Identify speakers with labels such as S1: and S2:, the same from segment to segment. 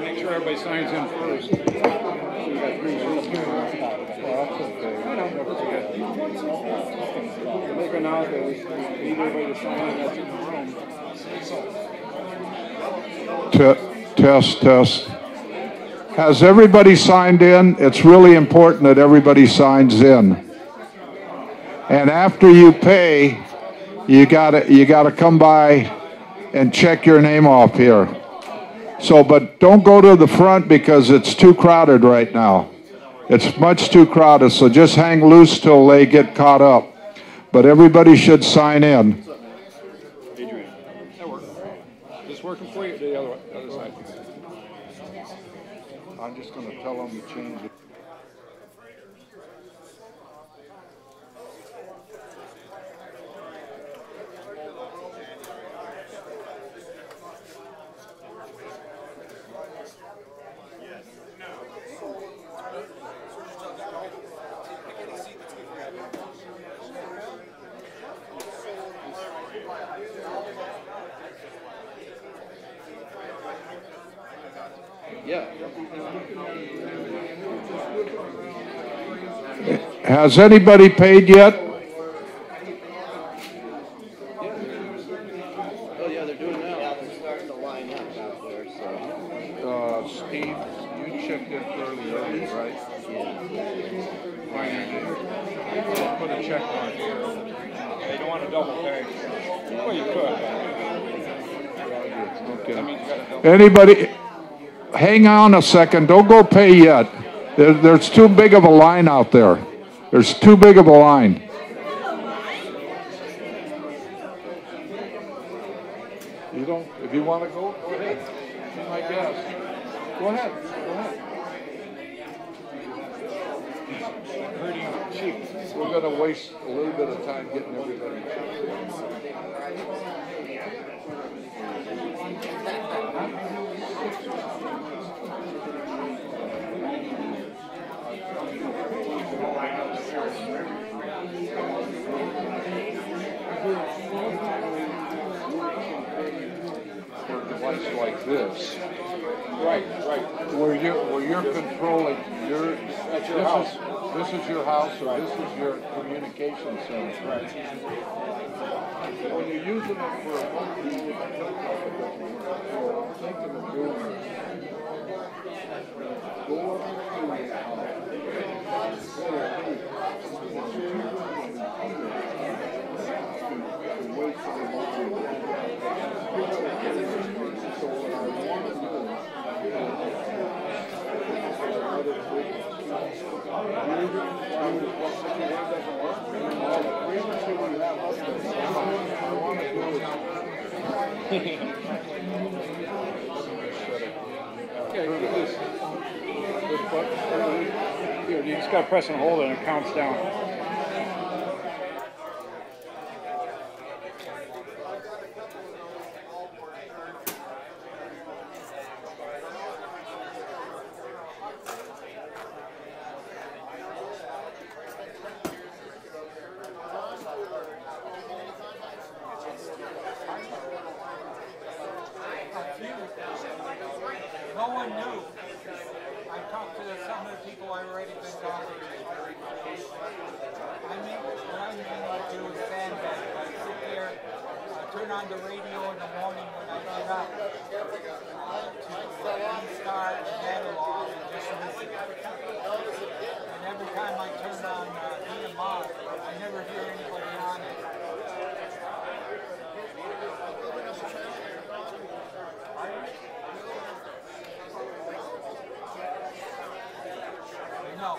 S1: Make sure everybody signs in first. So we got 3 weeks. Well, that's okay. I know. They're going out there. We need everybody to sign in. That's in the room. Test, test. Has everybody signed in? It's really important that everybody signs in. And after you pay, you gotta come by and check your name off here. So, but don't go to the front because it's too crowded right now. It's much too crowded, so just hang loose till they get caught up. But everybody should sign in.
S2: Adrian, that works. Is this working for you or the other side?
S1: I'm just going to tell them to change it.
S2: Yeah.
S1: Has anybody paid yet?
S2: Oh yeah, they're doing now. Yeah, they're starting to line up out there. So.
S1: Steve, you checked in fairly early, right?
S2: Yeah.
S1: Fine, put a check mark here.
S2: Yeah, you don't want to double pay. Well, you could.
S1: Okay.
S2: That means you got to double.
S1: Anybody? Hang on a second. Don't go pay yet. There's too big of a line out there. There's too big of a line. You don't. If you want to go ahead. Be my guest. Go ahead. Go ahead. Hurting cheap. We're going to waste a little bit of time getting everybody. For a device like this,
S2: Right.
S1: where you're controlling your
S2: That's your house.
S1: This is your house, or this is your communication center.
S2: Right.
S1: When you're using it for a phone, you think of it doing go
S2: Here, you just got to press and hold it and it counts down.
S3: No one knew. I talked to some of the people I've already been talking to. What I mainly do is sandbag. I sit there, turn on the radio in the morning when I get up to start and analog and just listen. And every time I turn on EMR, I never hear anybody on it. No.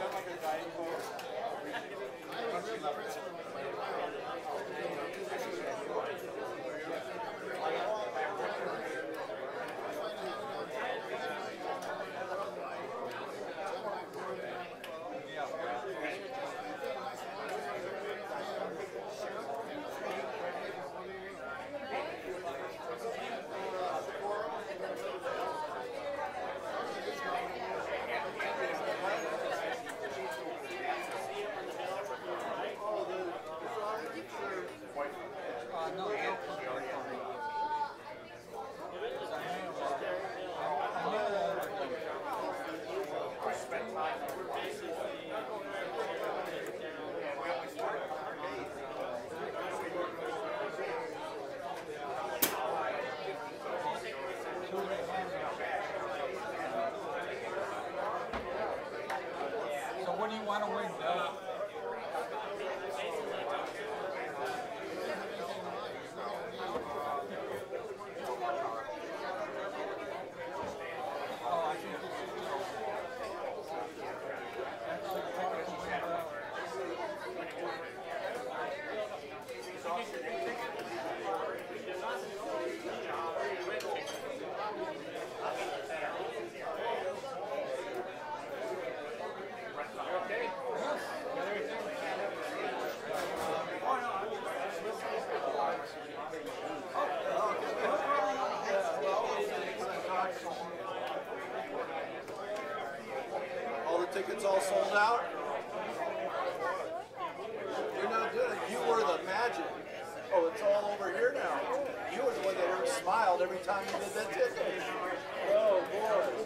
S4: out? You're not doing it. You were the magic. Oh, it's all over here now. You were the one that smiled every time you did that ticket. Oh, boy.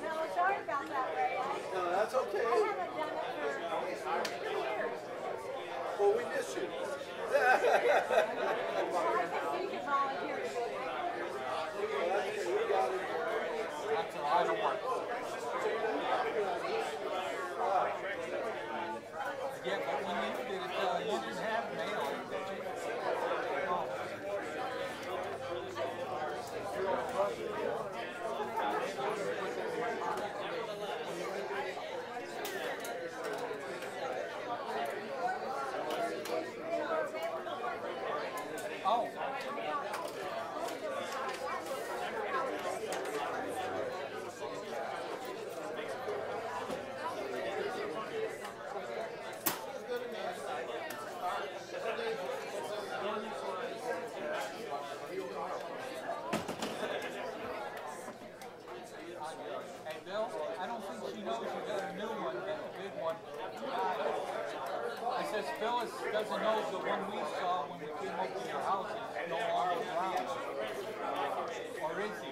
S5: No, sorry about that, Ray.
S4: No, that's okay.
S5: I haven't done it for 2 years.
S4: Well, we miss you.
S5: I think you can volunteer to do it.
S3: That's a lot of work. Yeah, but when you did it, you didn't have mail, did you? Oh. Oh. Hey, Bill, I don't think she knows you got a new one, that big one. I says Phyllis doesn't know the one we saw when we came up to your house is no longer around. Or is he?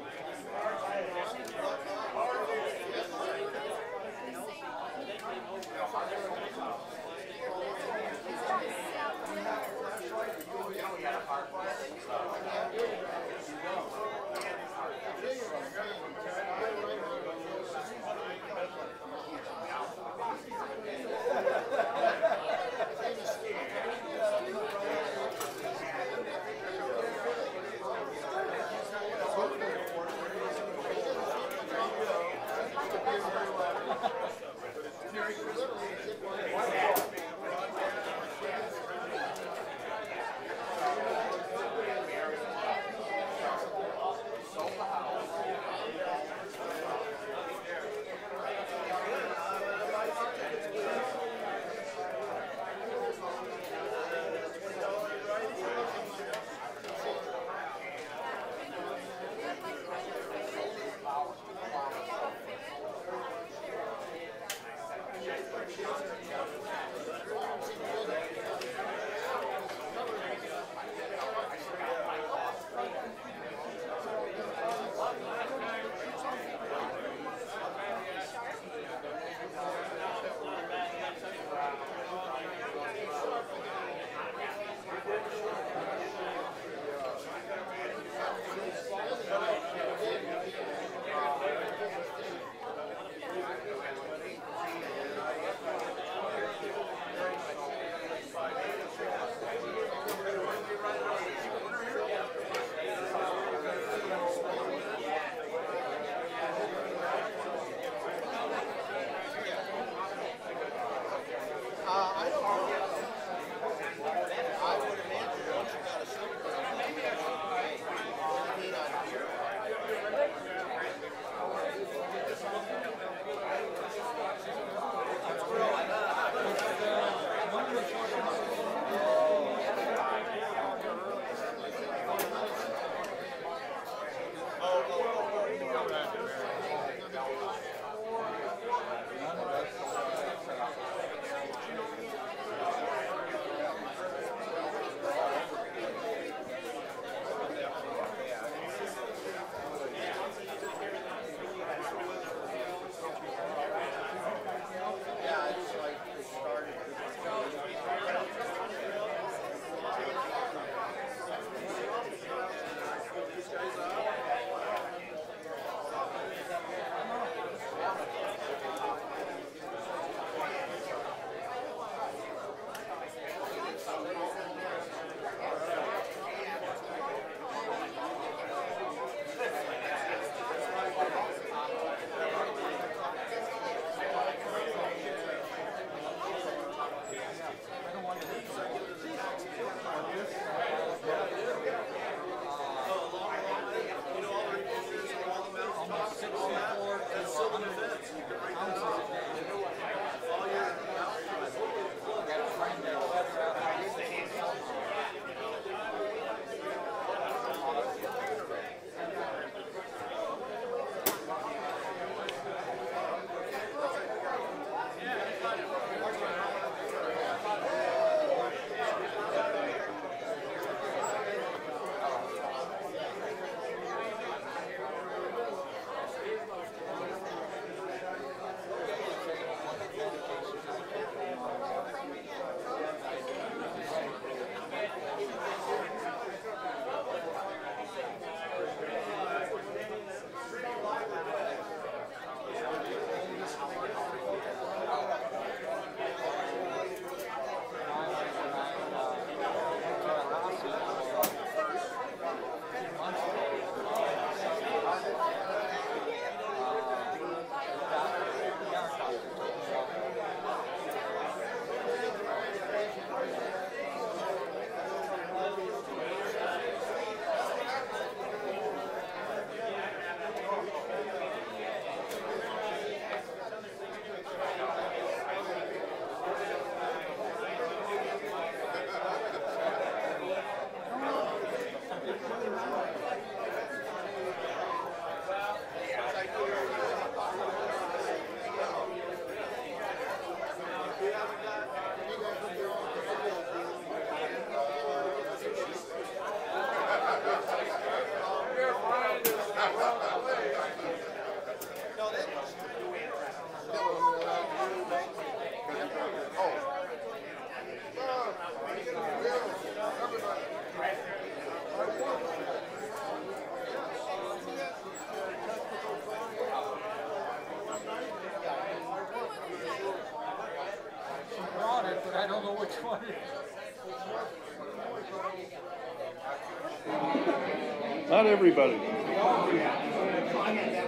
S6: Not everybody.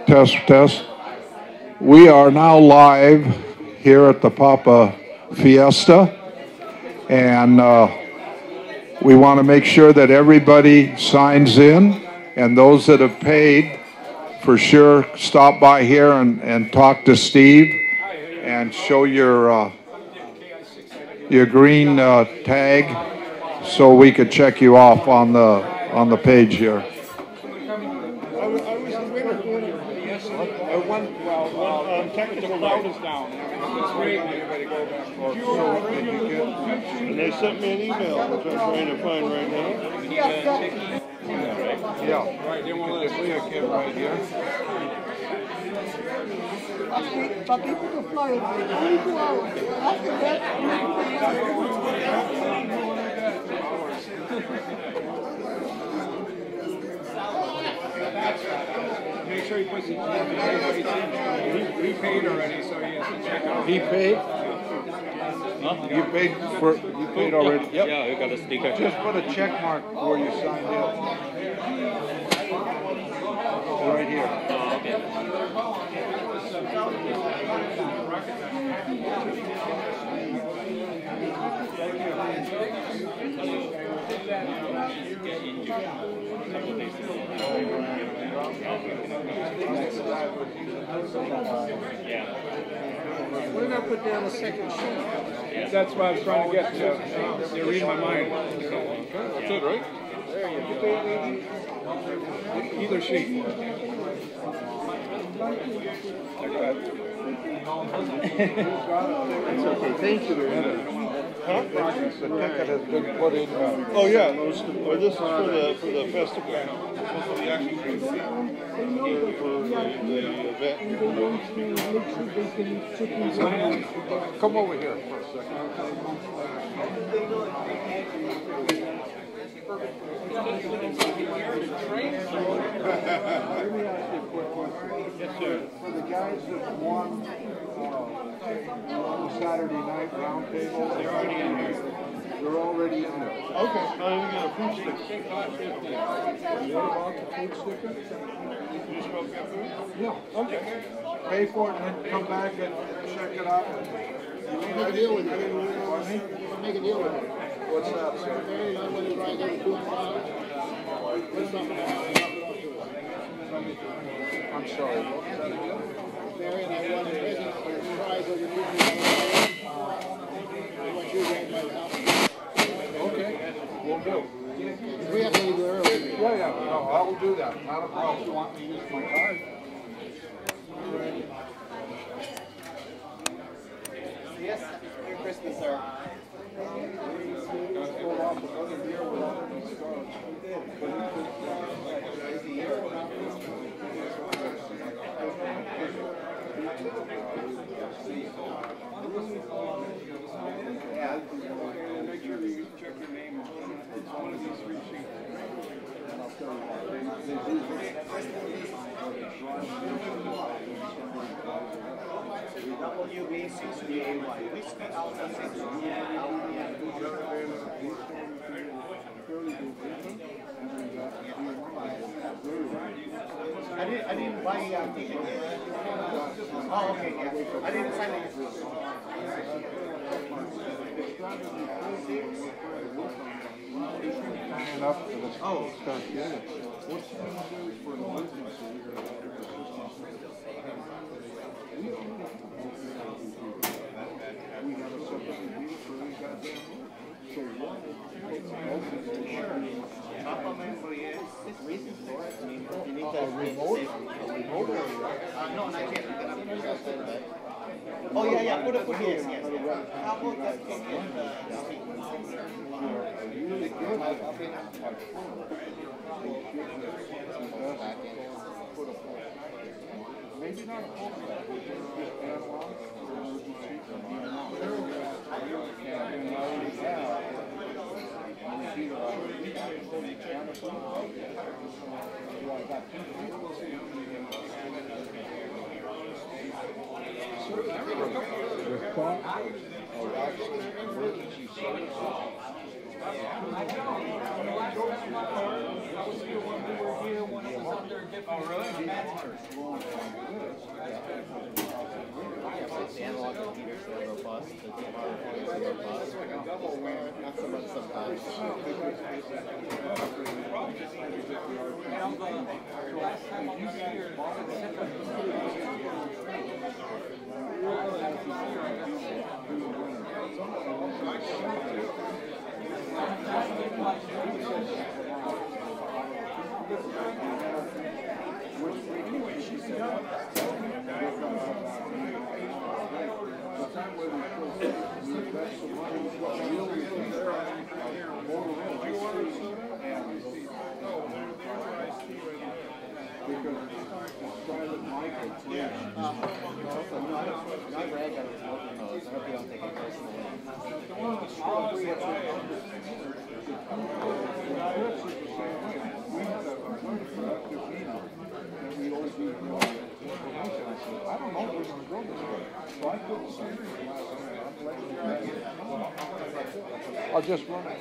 S1: Test, test. We are now live here at the Papa Fiesta, and we want to make sure that everybody signs in, and those that have paid, for sure, stop by here and talk to Steve and show your green tag so we could check you off on the page here.
S6: I was the winner. One technical crowd is down. It's great. Everybody go back. And they sent me an email, which I'm trying to find right now.
S1: Yeah. Right, they won't let us leave a kid right here.
S7: But people can fly 22 hours. After that,
S2: Make sure he puts it. He paid already, so he has to check out.
S1: He paid? You paid already? Yep.
S2: Yeah, you got a sticker.
S1: Just put a check mark where you signed in. Right here.
S2: Oh, okay.
S7: we're going to put down a second sheet.
S2: That's what I was trying to get to. You're reading my mind. That's it, right? There you go. Either sheet.
S1: It's okay. Thank you.
S6: Huh?
S1: The ticket has been put in.
S6: Oh yeah, this is for the festival. For the event.
S1: Come over here for a second. Let me ask you a quick question.
S6: Yes, sir.
S1: For the guys that won on the Saturday night round table, they're already in there. They're already in there.
S6: Okay, now you get a food sticker.
S1: What about the food sticker?
S6: You smoke that food?
S1: No.
S6: Okay.
S1: Pay for it and then come back and check it out.
S7: Make a deal with it. Make a deal with it.
S1: What's that, sir?
S7: I want to ride every 2 hours. What's up?
S1: I'm sorry.
S7: Barry and I won the present prize of the movie. I want you to get my house.
S1: Okay. We'll do.
S7: We have to leave early.
S1: Yeah. No, I will do that. Not a problem. Want me to use my card?
S4: Yes, Merry Christmas, sir. Yeah.
S2: Make sure you check your name. It's one of these 3 sheets.
S4: WB6DAY. Whiskey Alpha 6. I didn't buy a ticket yet. Oh, okay, yeah. I didn't sign it.
S1: Enough for this.
S4: Oh.
S1: What's the for an emergency? We have a separate review for these goddamn rules. So what?
S4: It's recent for it. I mean, you need to
S1: remote?
S4: no, not yet. Oh, yeah. Put it, yes. How about that thing in the
S1: Really good. Maybe not a whole lot. Just analog for emergency. Emergency
S8: The analog computers are robust, the DMR recorders are robust. Not so much sometimes.
S3: Last time I was here,
S8: I bragged on his smoking hose. I hope you don't take it personally.
S1: I'll just run it.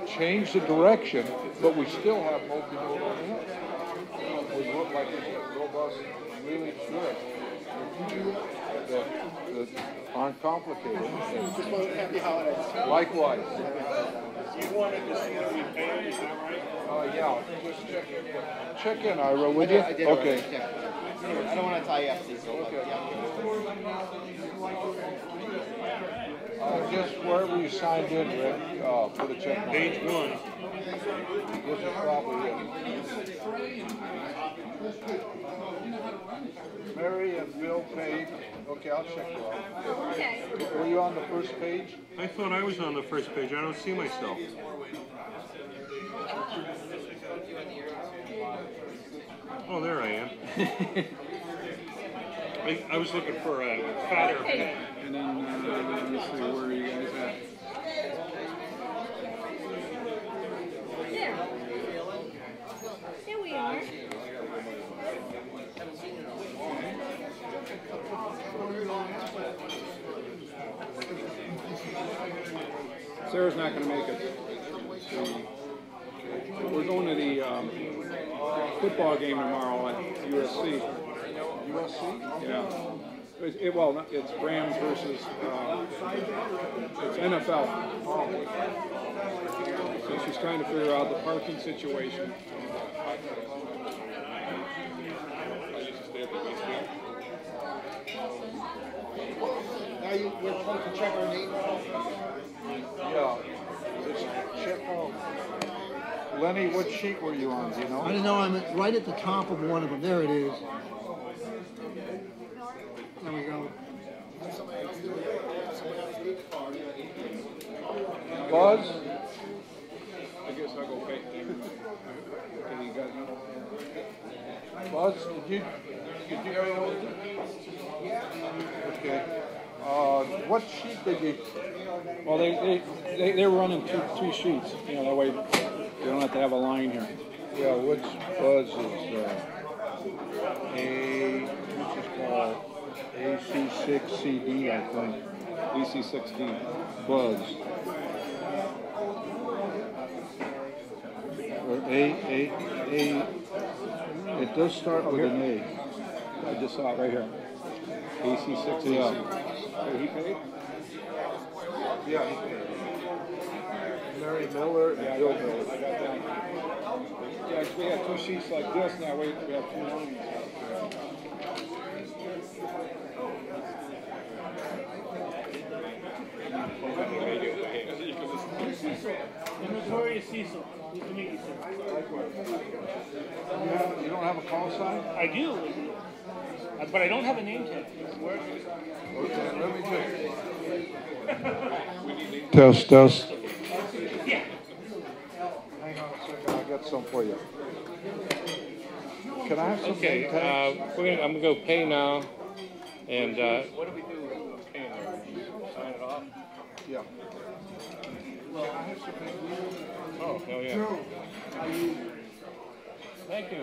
S1: Change the direction, but we still have multi-mode on the hill. We look like it's robust, really good. That aren't complicated.
S7: Happy holidays.
S1: Likewise.
S6: You wanted to see that we paid, is that right?
S1: Yeah, just check in, Ira, would you?
S8: I did
S1: Okay.
S8: already. I don't want to tie you up, Cecil.
S1: Okay.
S8: Yeah.
S1: Just wherever you signed in, Rick, for the check mark.
S6: Page 1.
S1: This is probably it. Mary and Bill paid. Okay, I'll check you out.
S5: Okay.
S1: Were you on the first page?
S6: I thought I was on the first page. I don't see myself. Oh, there I am. I was looking for a fatter pen.
S2: And then, let's see, where are you guys at?
S5: There. There we are.
S2: Sarah's not going to make it. We're going to the football game tomorrow at USC.
S1: USC?
S2: Yeah. It's Rams versus, it's NFL. So she's trying to figure out the parking situation.
S7: Now we're supposed to check our name.
S1: Yeah. Just check out. Lenny, what sheet were you on? Do you know?
S9: I don't know, I'm right at the top of one of them. There it is. There we go.
S1: Buzz?
S2: I guess I'll go pay. Okay, you got
S1: Buzz, did you go? Okay. What sheet did you?
S2: Well, they're running two sheets. You know, that way they don't have to have a line here.
S1: Yeah, which Buzz is which is called AC6CD, I think.
S2: DC16.
S1: Buzz. Or A. It does start with an A.
S2: I just saw it right here. AC16.
S1: Yeah.
S2: He paid?
S1: Yeah. Mary Miller and Bill Miller.
S2: I got that. Yeah, we have two sheets like this, now we have two lines.
S10: Notorious Cecil. Nice to meet you, sir.
S1: You don't have a call sign?
S10: I do. But I don't have a name tag.
S1: Okay, let me just... Test.
S10: Yeah.
S1: Hang on a second, I got some for you. Can I have some
S6: Okay,
S1: name tags?
S6: I'm gonna go pay now, and what do we do? Paying there? Sign it off.
S1: Yeah. Can I have some name tags?
S6: Oh, hell yeah. Thank you.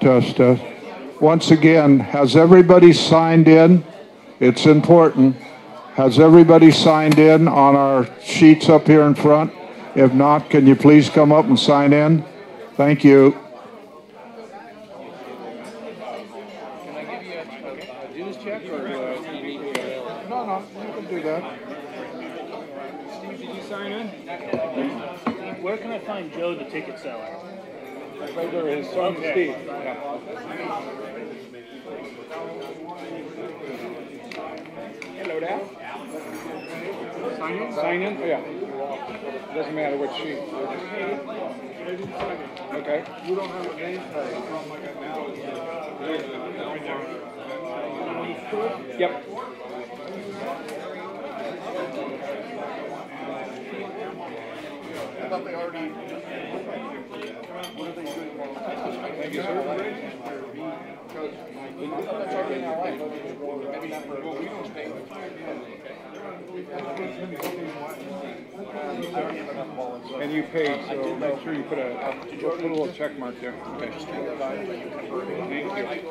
S1: Test, test. Once again, has everybody signed in? It's important. Has everybody signed in on our sheets up here in front? If not, can you please come up and sign in? Thank you.
S2: Can I give you a dues check or do you need to?
S1: No, you can do that.
S2: Steve, did you sign in?
S10: Where can I find Joe, the ticket seller?
S2: Right there, his son,
S10: Okay.
S2: Steve. Yeah. Hello, Dad. Sign in? Sign in? Oh, yeah. Doesn't matter which sheet. Okay. You don't have a name tag. Yep.
S6: I thought they already. What are they doing?
S2: Thank you, sir.
S6: That's already in our life. Maybe not for. Well, we don't pay.
S2: And you paid, so make sure you put a little check mark there. Okay. Thank you.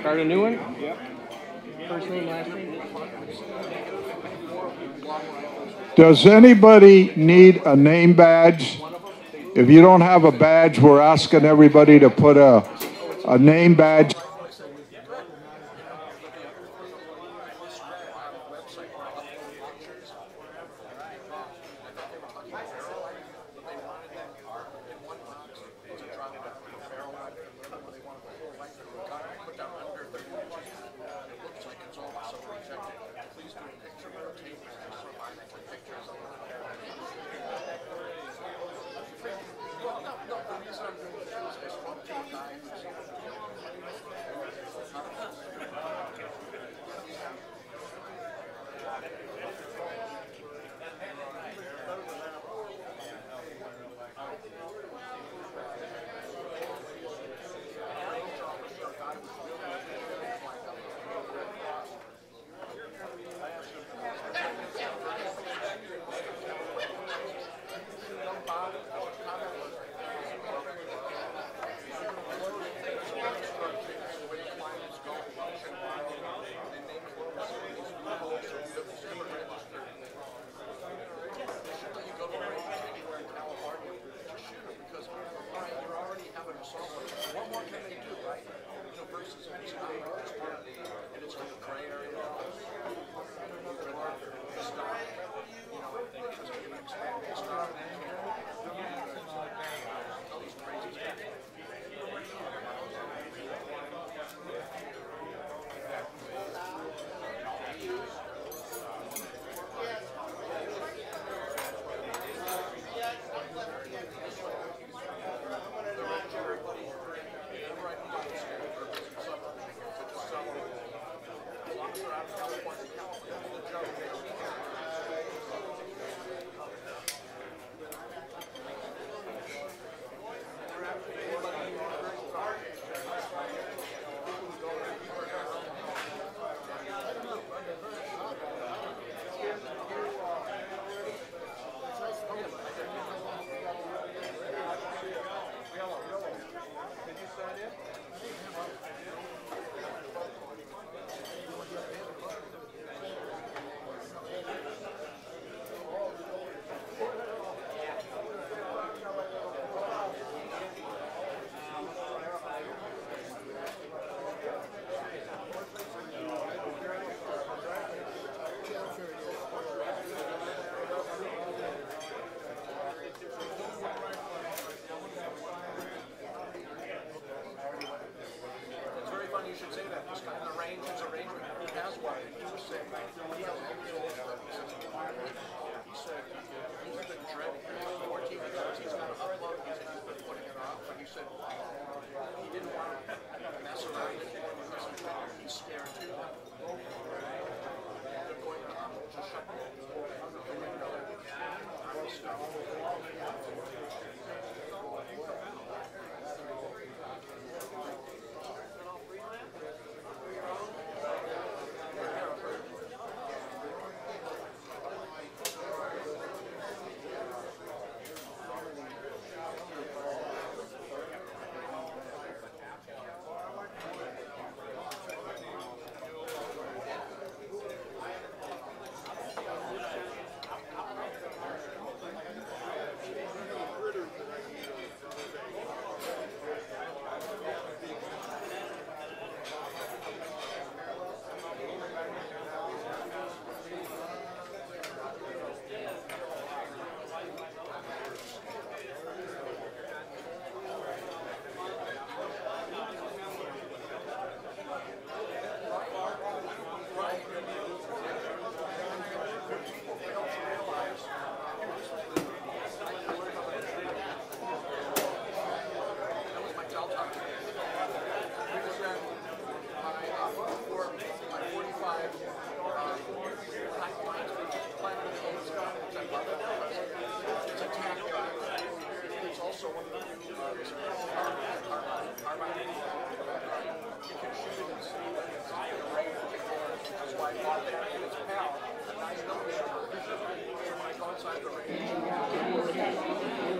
S2: Start a new one? Yep. First name, last name.
S1: Does anybody need a name badge? If you don't have a badge, we're asking everybody to put a name badge.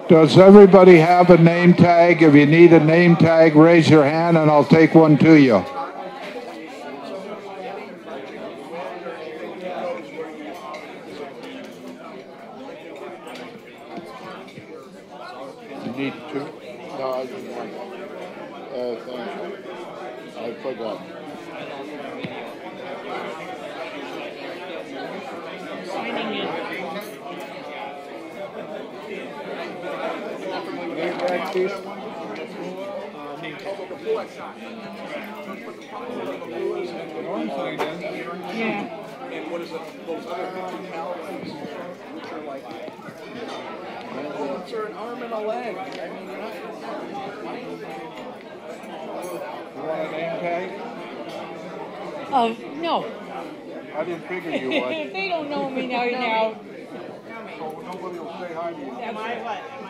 S1: Does everybody have a name tag? If you need a name tag, raise your hand and I'll take one to you.
S7: You need two? No, I just one. Thank you. I forgot.
S10: Signing in.
S7: Name tag, please.
S10: Yeah.
S4: And what is it? Those other 50 calories, which are like, are an arm and a leg. I mean, you're not.
S1: You want a name tag?
S10: No.
S1: I didn't figure you would.
S10: If they don't know me now.
S1: So nobody will say hi to you.
S10: Am I what? Am I?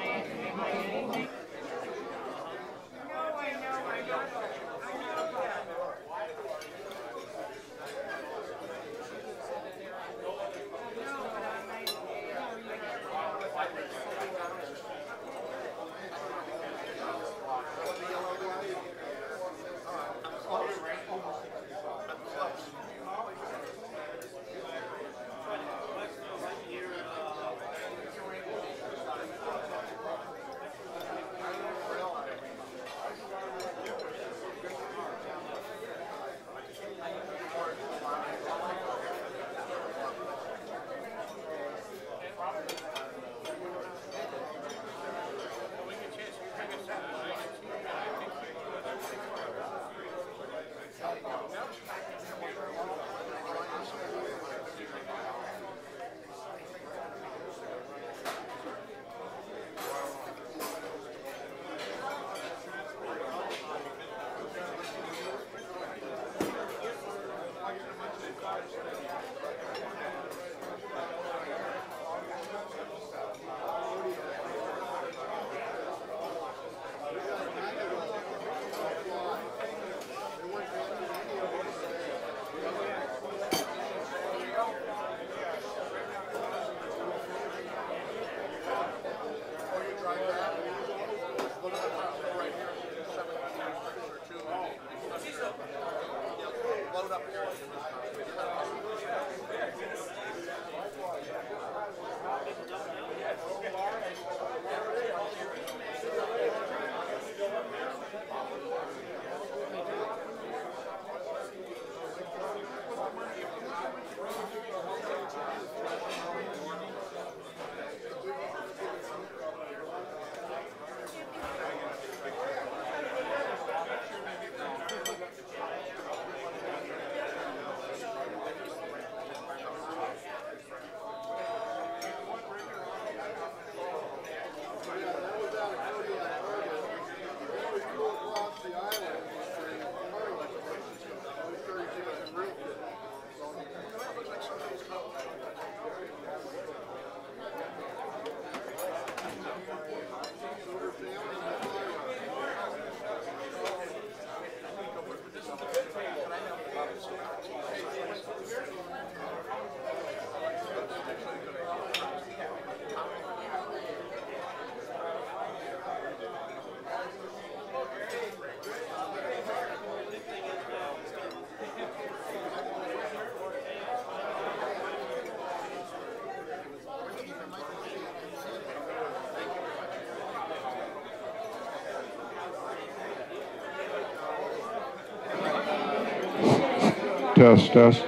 S1: Test, test.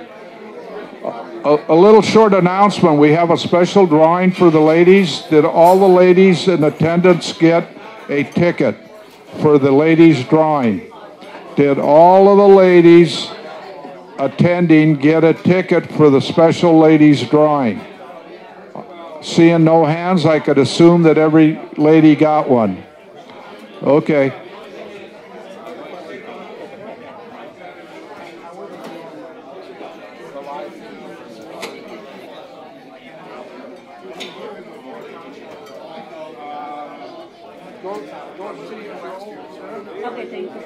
S1: A little short announcement. We have a special drawing for the ladies. Did all the ladies in attendance get a ticket for the ladies' drawing? Did all of the ladies attending get a ticket for the special ladies' drawing? Seeing no hands, I could assume that every lady got one. Okay.
S7: Go
S5: Okay, thank you.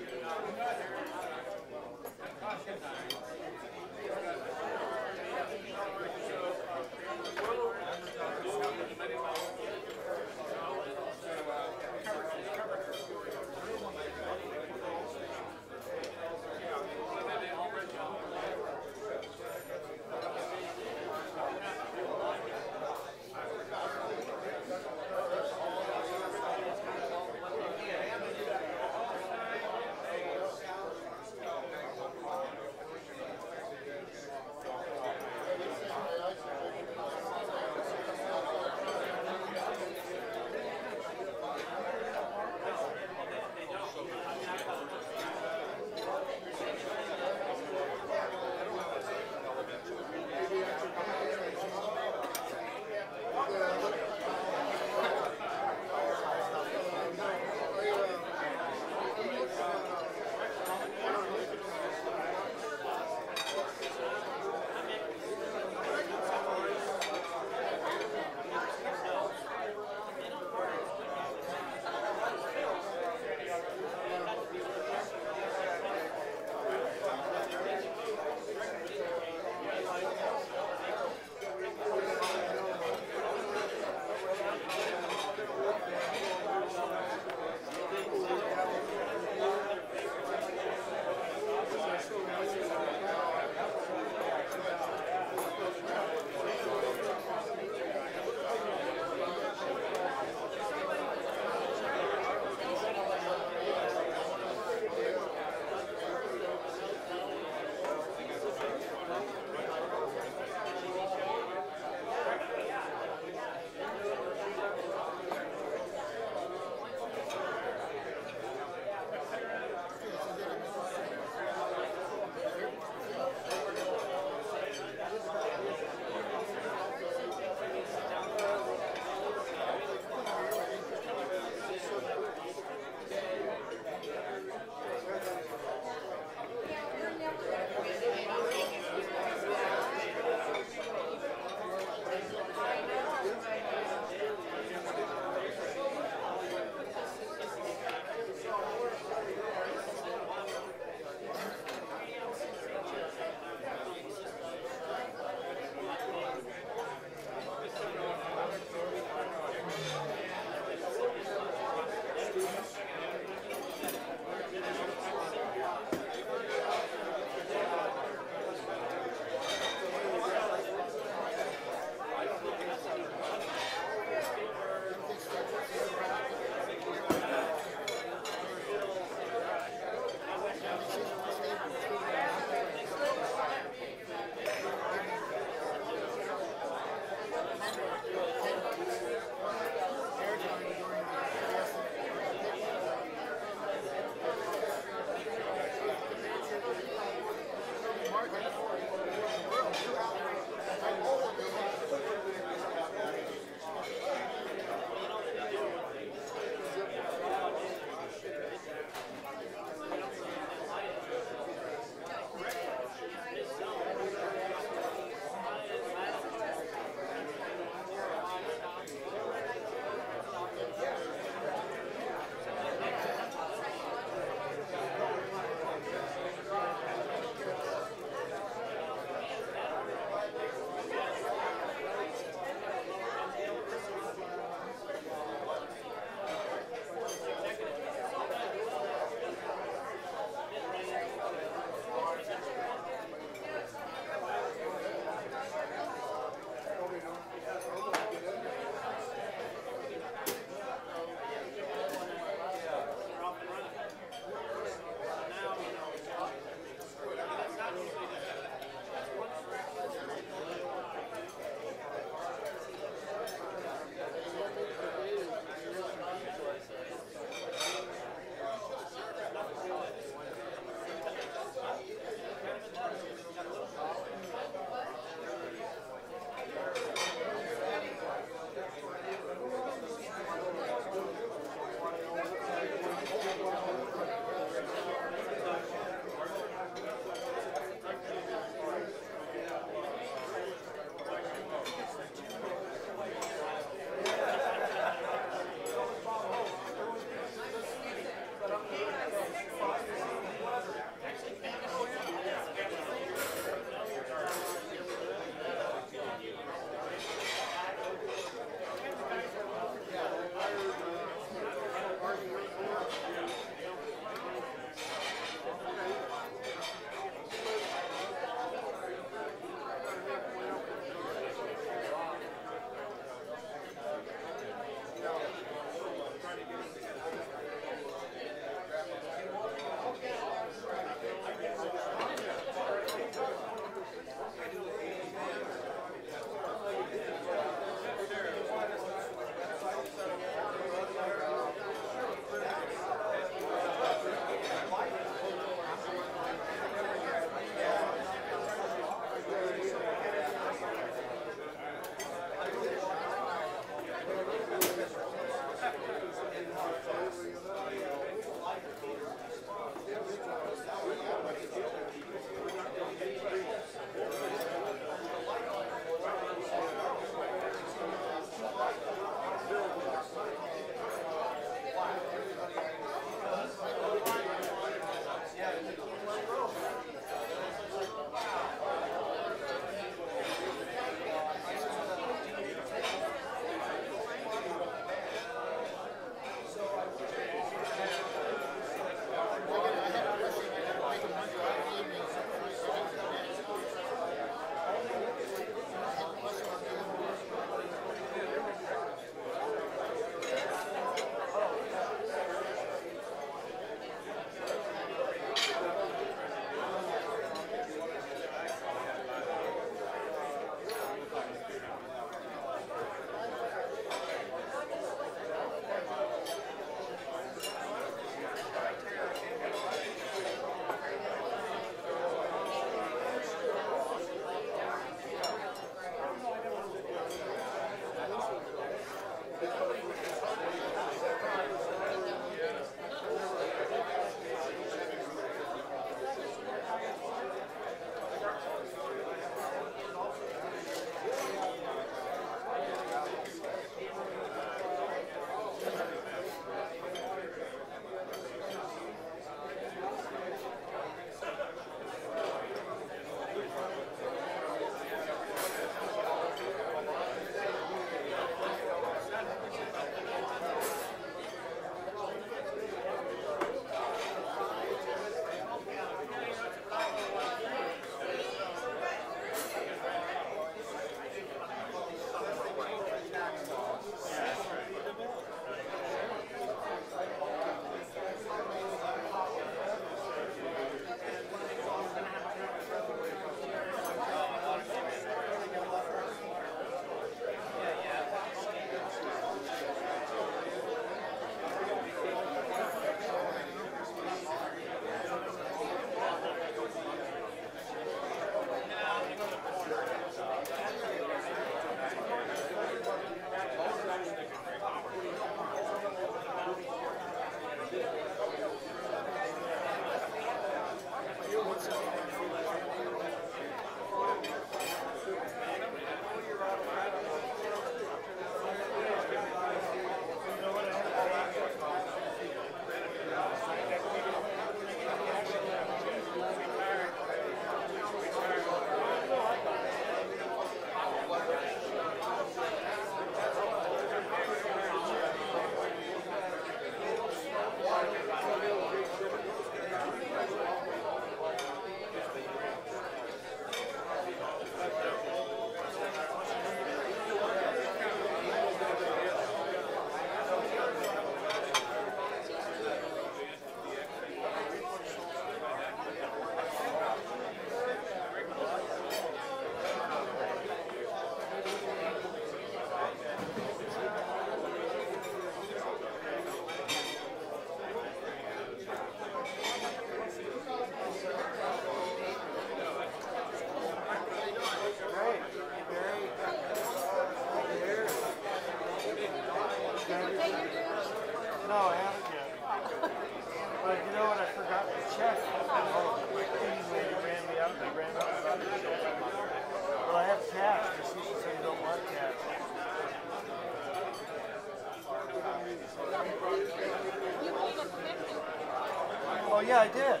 S4: yeah, I did.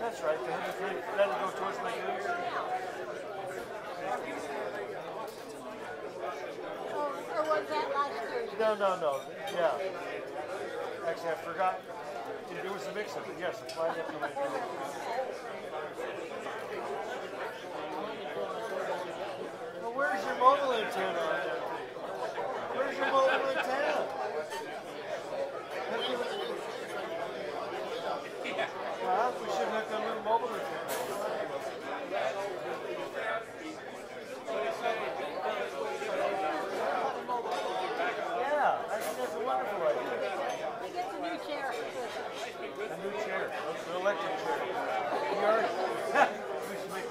S4: That's right. They had to go towards my goose.
S5: Or was that last Thursday?
S4: No. Yeah. Actually, I forgot. It was a mix-up. Yes, it's right after my goose. Well, where's your mobile antenna on that thing? Where's your mobile antenna? Well, we should hook a new mobile antenna. Yeah, I think that's a wonderful idea.
S5: He gets a new chair.
S4: A new chair, an electric chair. We already. We should make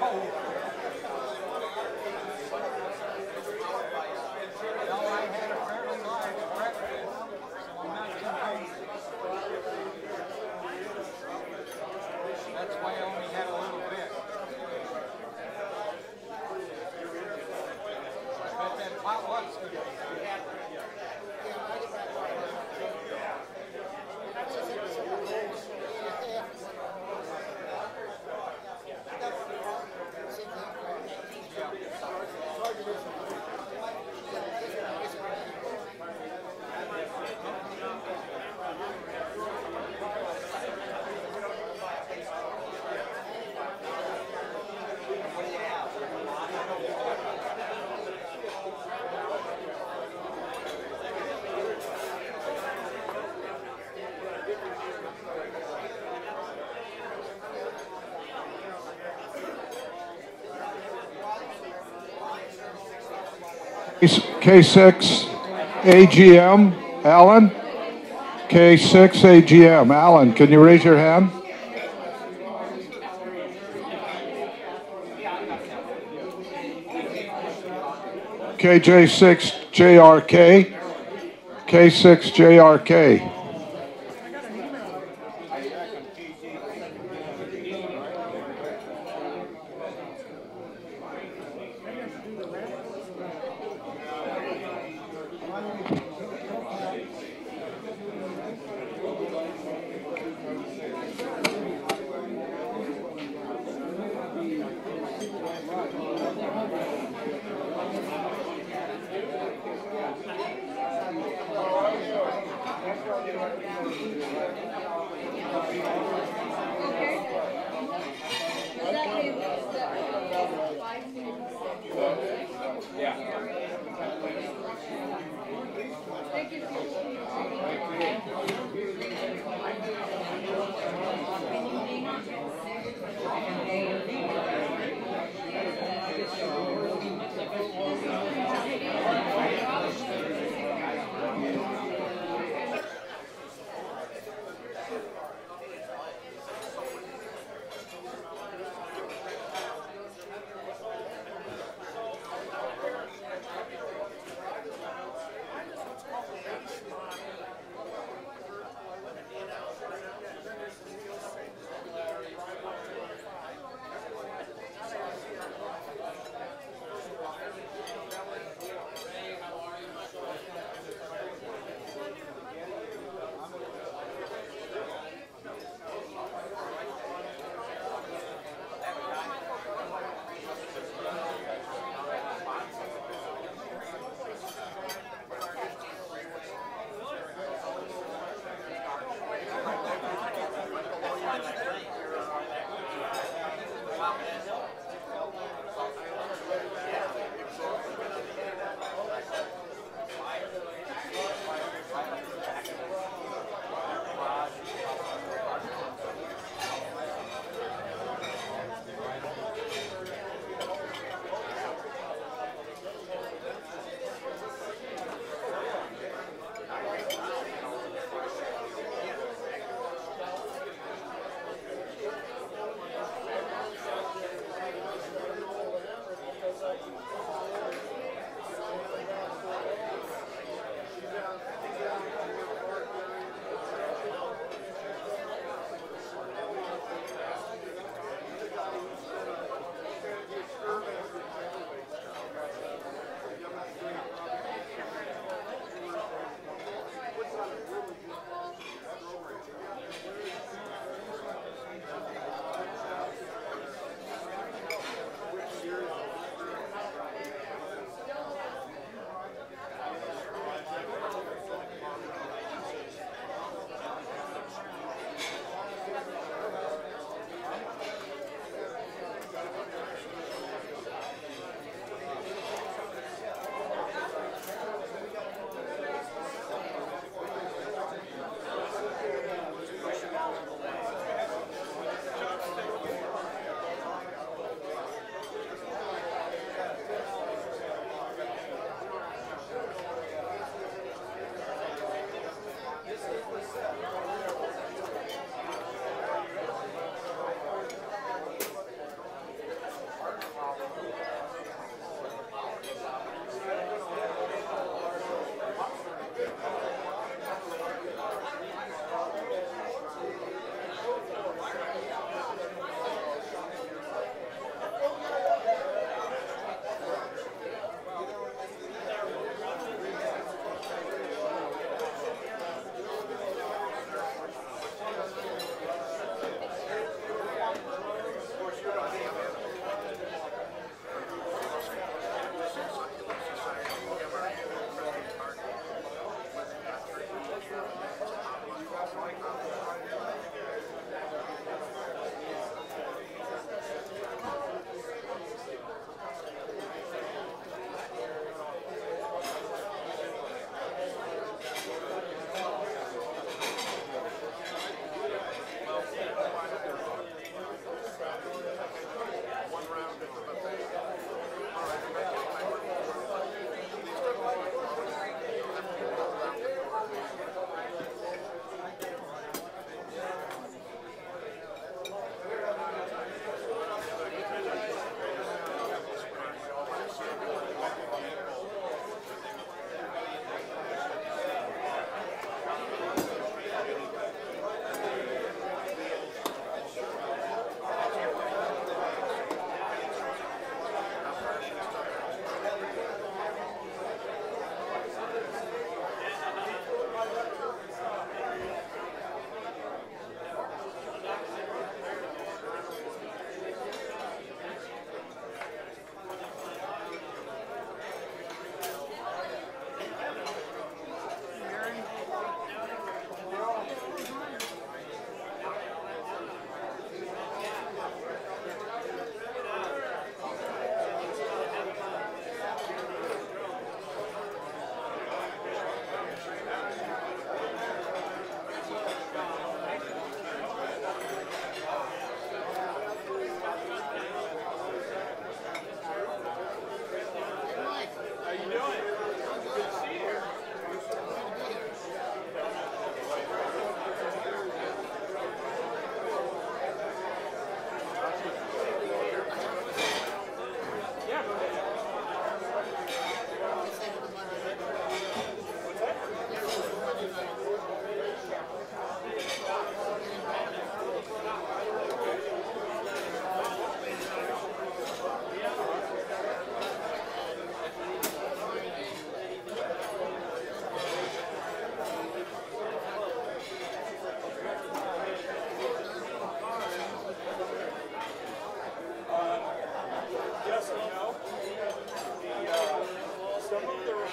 S3: No, I had a fairly large breakfast, so I'm not too hungry. That's why I only had a little bit. I bet that potluck's good.
S1: K6 AGM, Alan? K6 AGM, Alan, can you raise your hand? KJ6 JRK, K6 JRK.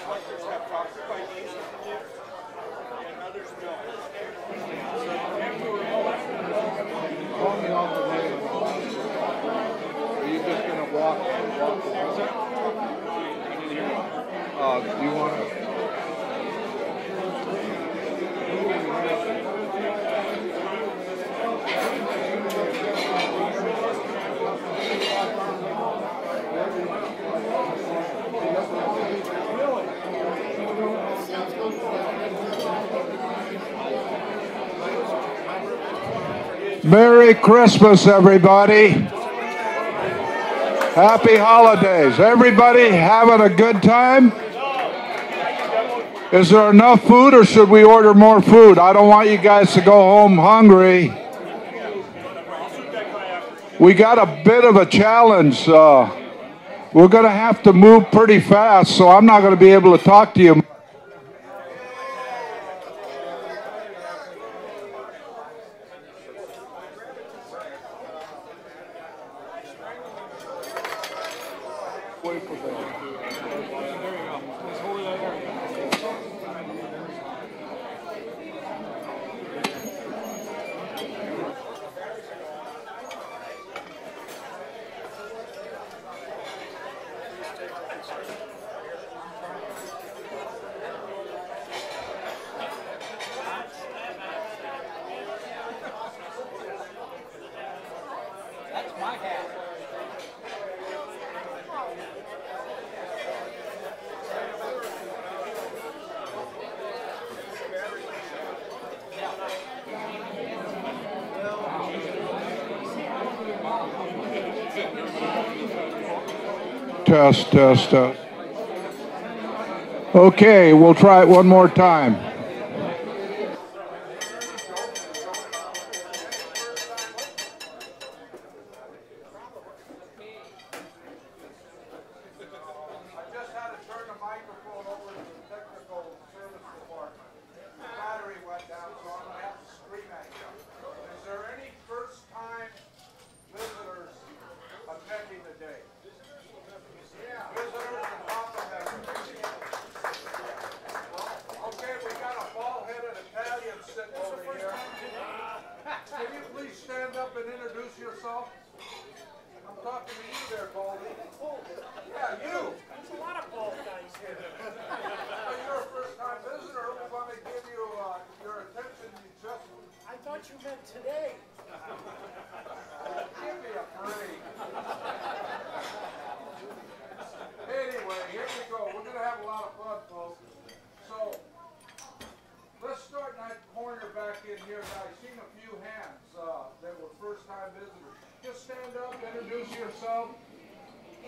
S1: Are you just going to walk? Do you want to? Merry Christmas, everybody. Happy holidays. Everybody having a good time? Is there enough food or should we order more food? I don't want you guys to go home hungry. We got a bit of a challenge. We're going to have to move pretty fast, so I'm not going to be able to talk to you.
S3: That's my hat.
S1: Test, test, test. Okay, we'll try it one more time.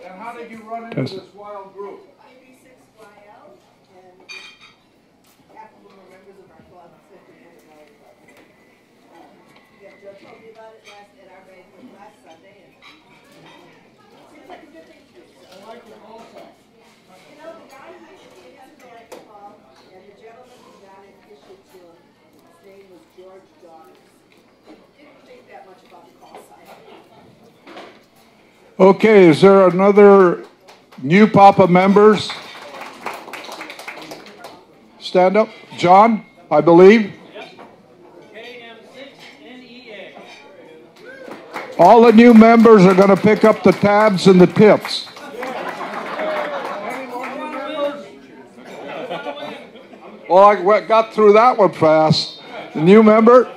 S1: And how did you run into this wild group?
S5: AB6YL, and half of them are members of our club. Yeah, Joe told me about it at our banquet last Sunday, and seems like a good thing to do. I like it also. You know, the guy who has the alcohol, and the gentleman who got it issued to him, his name was George Daughters. Didn't think that much about the call sign.
S1: Okay, is there another new Papa members? Stand up. John, I believe.
S10: KM6NEA.
S1: All the new members are going to pick up the tabs and the tips. Well, I got through that one fast. The new member?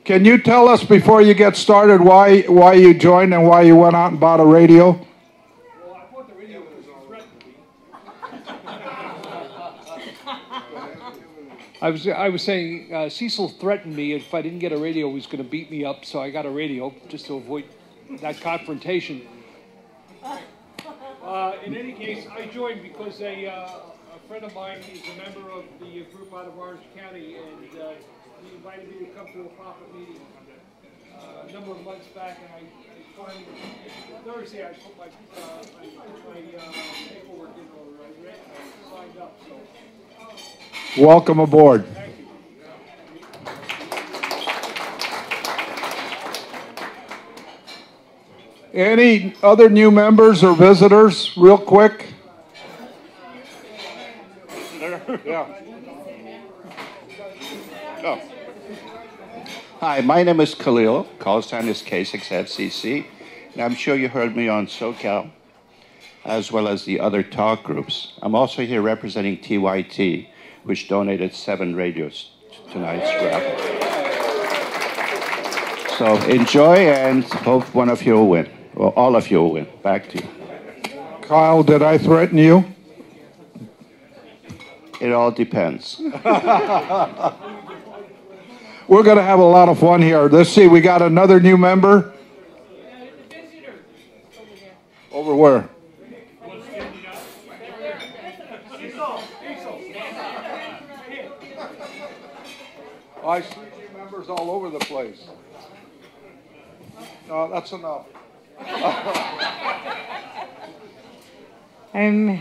S1: Can you tell us before you get started why you joined and why you went out and bought a radio?
S10: Well, I bought the radio because it threatened me. I was saying Cecil threatened me if I didn't get a radio, he was going to beat me up. So I got a radio just to avoid that confrontation. In any case, I joined because a friend of mine is a member of the group out of Orange County, and he invited me to come to a Papa meeting a number of months back, and I finally, Thursday, I put my paperwork in, or I signed up. So.
S1: Welcome aboard.
S10: Thank you.
S1: Any other new members or visitors, real quick? Yeah.
S6: Oh.
S11: Hi, my name is Khalil. Call sign is K6FCC. And I'm sure you heard me on SoCal, as well as the other talk groups. I'm also here representing TYT, which donated 7 radios to tonight's raffle. So enjoy and hope one of you will win. Well, all of you will win. Back to you.
S1: Kyle, did I threaten you?
S11: It all depends.
S1: We're going to have a lot of fun here. Let's see, we got another new member. Over where? I see new members all over the place. No, that's enough.
S12: I'm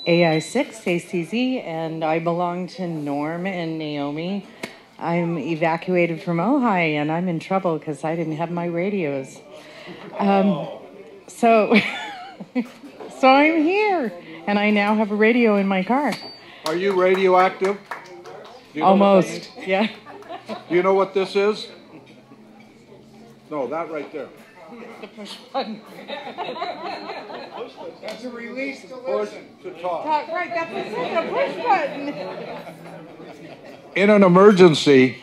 S12: AI6 ACZ, and I belong to Norm and Naomi. I'm evacuated from Ojai, and I'm in trouble because I didn't have my radios. So I'm here, and I now have a radio in my car.
S1: Are you radioactive? Do you know
S12: Almost, yeah.
S1: Do you know what this is? No, that right there.
S12: The push button.
S7: That's a release to
S1: Push
S7: listen.
S1: to talk.
S12: Right, that's the push button.
S1: In an emergency,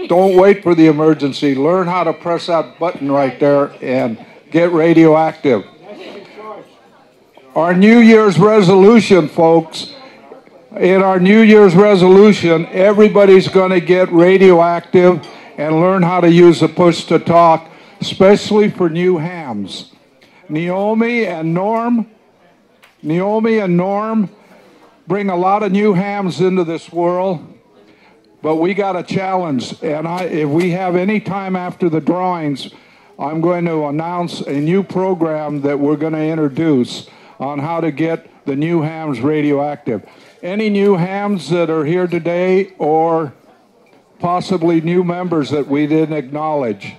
S1: don't wait for the emergency. Learn how to press that button right there and get radioactive. Our New Year's resolution, folks, in our New Year's resolution, everybody's going to get radioactive and learn how to use the push to talk, especially for new hams. Naomi and Norm bring a lot of new hams into this world, but we got a challenge. And if we have any time after the drawings, I'm going to announce a new program that we're going to introduce on how to get the new hams radioactive. Any new hams that are here today, or possibly new members that we didn't acknowledge?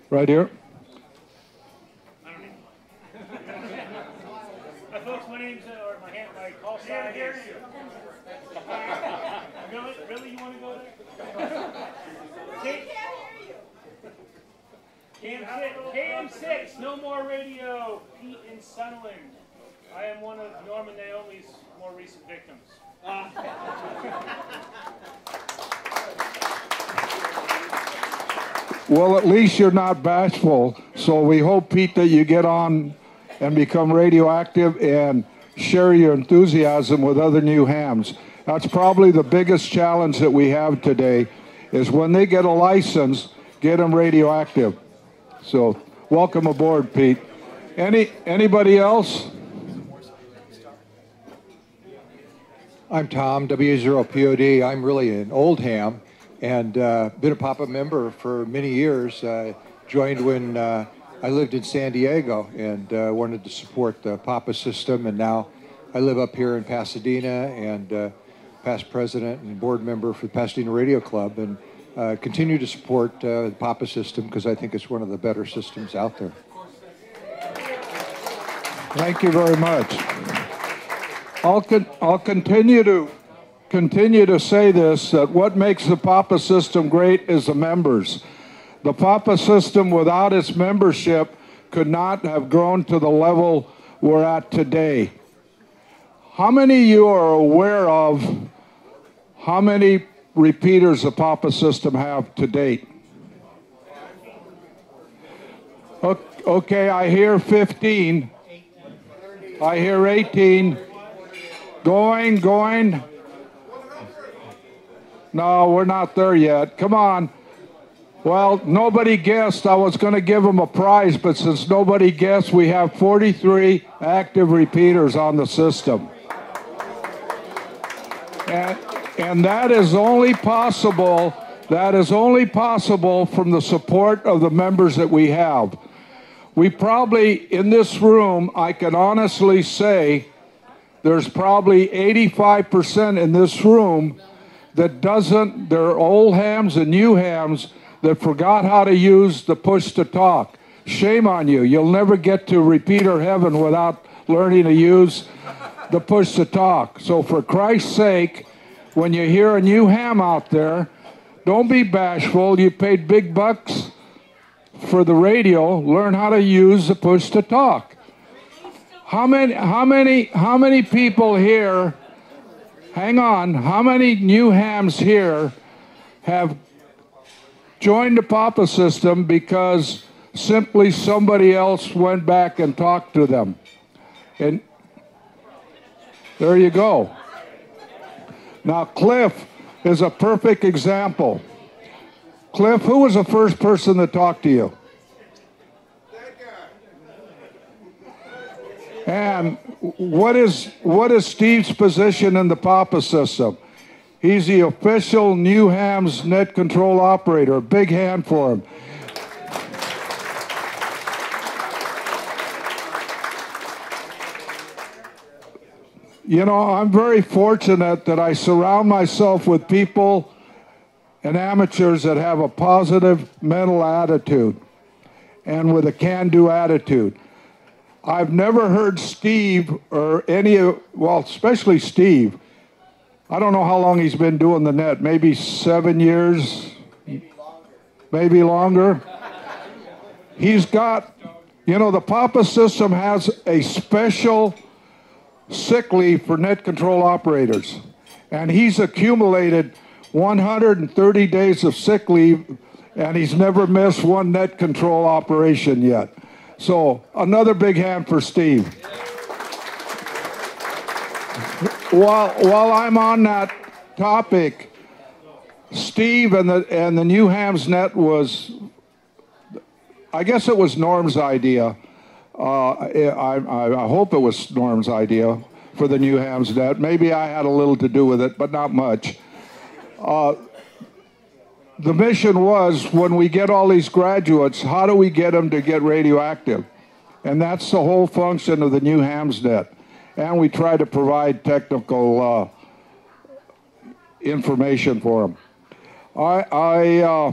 S1: Right here.
S13: Folks, my name's, or my call sign is... Really? You want to go there? KM6, no more radio, Pete in Sunderland. I am one of Norm and Naomi's more recent victims.
S1: Well, at least you're not bashful, so we hope, Pete, that you get on and become radioactive and share your enthusiasm with other new hams. That's probably the biggest challenge that we have today, is when they get a license, get them radioactive. So welcome aboard, Pete. Anybody else?
S14: I'm Tom, W0POD. I'm really an old ham and been a Papa member for many years. Joined when I lived in San Diego and wanted to support the Papa system, and now I live up here in Pasadena and past president and board member for the Pasadena Radio Club, and continue to support the Papa system because I think it's one of the better systems out there.
S1: Thank you very much. I'll continue to say this, that what makes the Papa system great is the members. The Papa system without its membership could not have grown to the level we're at today. How many of you are aware of how many repeaters the Papa system have to date? Okay, I hear 15. I hear 18. Going. No, we're not there yet. Come on. Well, nobody guessed. I was going to give them a prize, but since nobody guessed, we have 43 active repeaters on the system. And that is only possible from the support of the members that we have. We probably, in this room, I can honestly say, there's probably 85% in this room that doesn't, they're old hams and new hams that forgot how to use the push to talk. Shame on you. You'll never get to repeater heaven without learning to use the push to talk. So for Christ's sake, when you hear a new ham out there, don't be bashful. You paid big bucks for the radio. Learn how to use the push to talk. How many people here, hang on, how many new hams here have joined the Papa system because simply somebody else went back and talked to them? And there you go. Now, Cliff is a perfect example. Cliff, who was the first person to talk to you? And what is Steve's position in the Papa system? He's the official New Ham's net control operator. A big hand for him. You know, I'm very fortunate that I surround myself with people and amateurs that have a positive mental attitude and with a can-do attitude. I've never heard Steve or well, especially Steve. I don't know how long he's been doing the net, maybe 7 years, maybe longer. He's got, you know, the Papa system has a special sick leave for net control operators. And he's accumulated 130 days of sick leave, and he's never missed one net control operation yet. So another big hand for Steve. While I'm on that topic, Steve and the New Hams net was, I guess it was Norm's idea. I hope it was Norm's idea for the New Hams net. Maybe I had a little to do with it, but not much. The mission was, when we get all these graduates, how do we get them to get radioactive? And that's the whole function of the New Hams net. And we try to provide technical information for them. I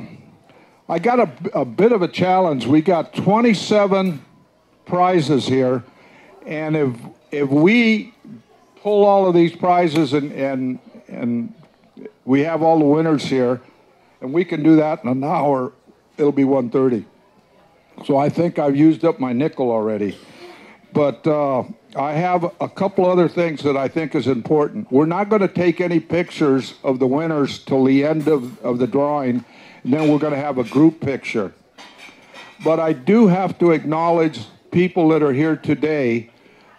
S1: got a bit of a challenge. We got 27 prizes here, and if we pull all of these prizes and we have all the winners here, and we can do that in an hour, it'll be 1:30. So I think I've used up my nickel already. But I have a couple other things that I think is important. We're not going to take any pictures of the winners till the end of the drawing, and then we're going to have a group picture. But I do have to acknowledge people that are here today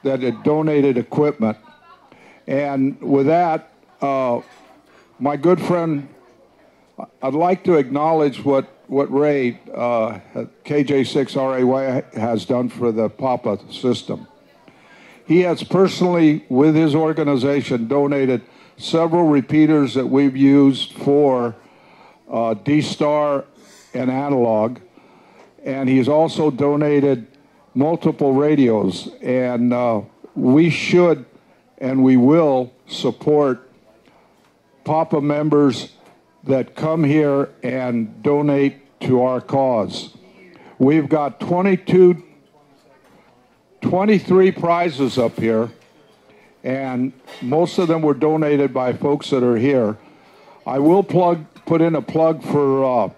S1: that have donated equipment. And with that, my good friend, I'd like to acknowledge what Ray, KJ6RAY, has done for the Papa system. He has personally, with his organization, donated several repeaters that we've used for D-Star and analog. And he's also donated multiple radios. And we should and we will support Papa members that come here and donate to our cause. We've got 23 prizes up here, and most of them were donated by folks that are here. I will put in a plug for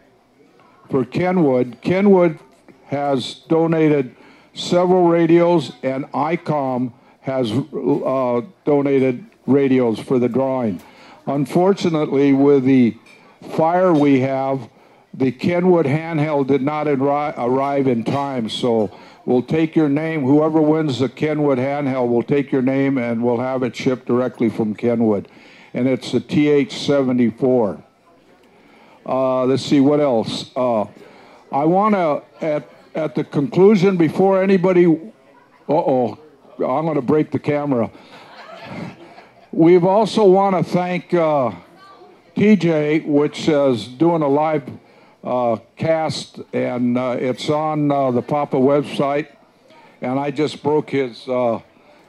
S1: Kenwood. Kenwood has donated several radios, and ICOM has donated radios for the drawing. Unfortunately, with the fire we have, the Kenwood handheld did not arrive in time, so we'll take your name. Whoever wins the Kenwood handheld will take your name, and we'll have it shipped directly from Kenwood. And it's the TH74. Let's see, what else? I want to, at the conclusion, before anybody, I'm going to break the camera. We've also want to thank TJ, which is doing a live cast, and it's on the Papa website, and I just broke his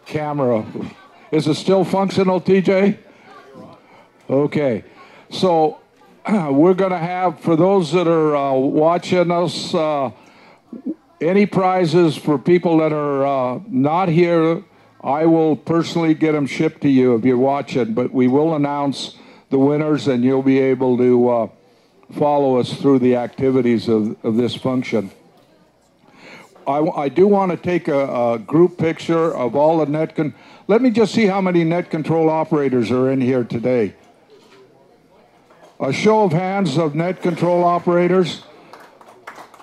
S1: camera. Is it still functional, TJ? Okay, so we're going to have, for those that are watching us, any prizes for people that are not here I will personally get them shipped to you if you're watching, but we will announce the winners and you'll be able to follow us through the activities of this function. I do want to take a group picture of all the let me just see how many net control operators are in here today. A show of hands of net control operators.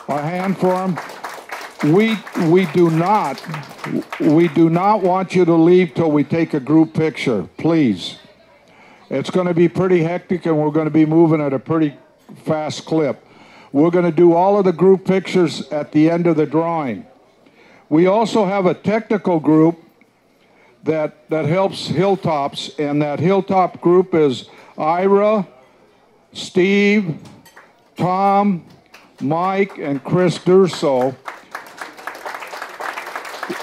S1: A hand for them. We do not want you to leave till we take a group picture, please. It's going to be pretty hectic and we're going to be moving at a pretty fast clip. We're going to do all of the group pictures at the end of the drawing. We also have a technical group that helps Hilltops, and that Hilltop group is Ira, Steve, Tom, Mike, and Chris Durso.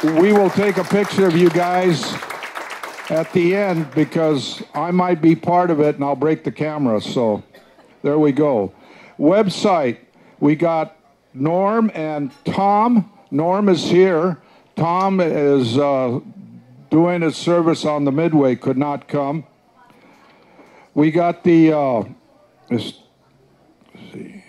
S1: We will take a picture of you guys at the end because I might be part of it and I'll break the camera. So there we go. Website, we got Norm and Tom. Norm is here. Tom is doing his service on the Midway, could not come. We got the, let's see.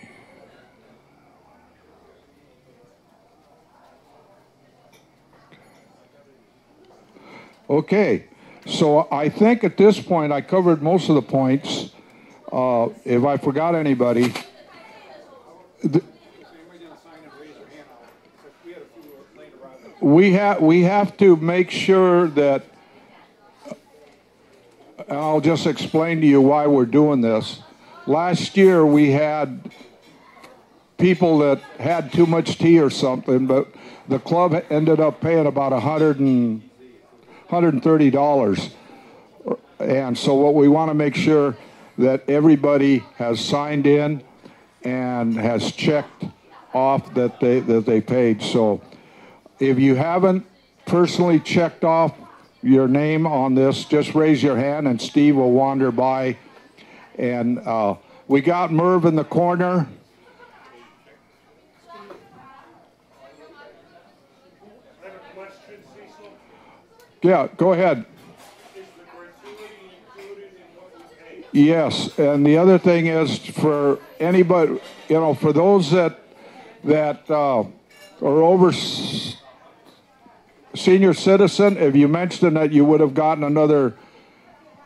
S1: Okay, so I think at this point I covered most of the points. If I forgot anybody, we have to make sure that, and I'll just explain to you why we're doing this. Last year we had people that had too much tea or something, but the club ended up paying about $130. And so what we want to make sure that everybody has signed in and has checked off that they paid. So if you haven't personally checked off your name on this, just raise your hand and Steve will wander by. And we got Merv in the corner. Yeah, go ahead. Yes, and the other thing is for anybody, you know, for those that are over senior citizen, if you mentioned that, you would have gotten another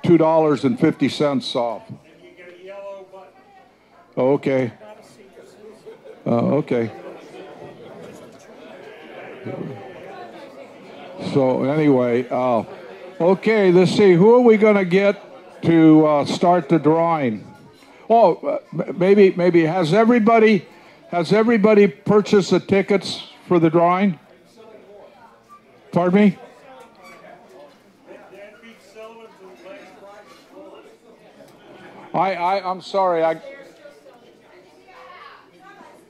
S1: $2.50 off. Okay. Okay. So anyway, okay, let's see. Who are we going to get to start the drawing? Oh, maybe has everybody purchased the tickets for the drawing? Pardon me? I'm sorry.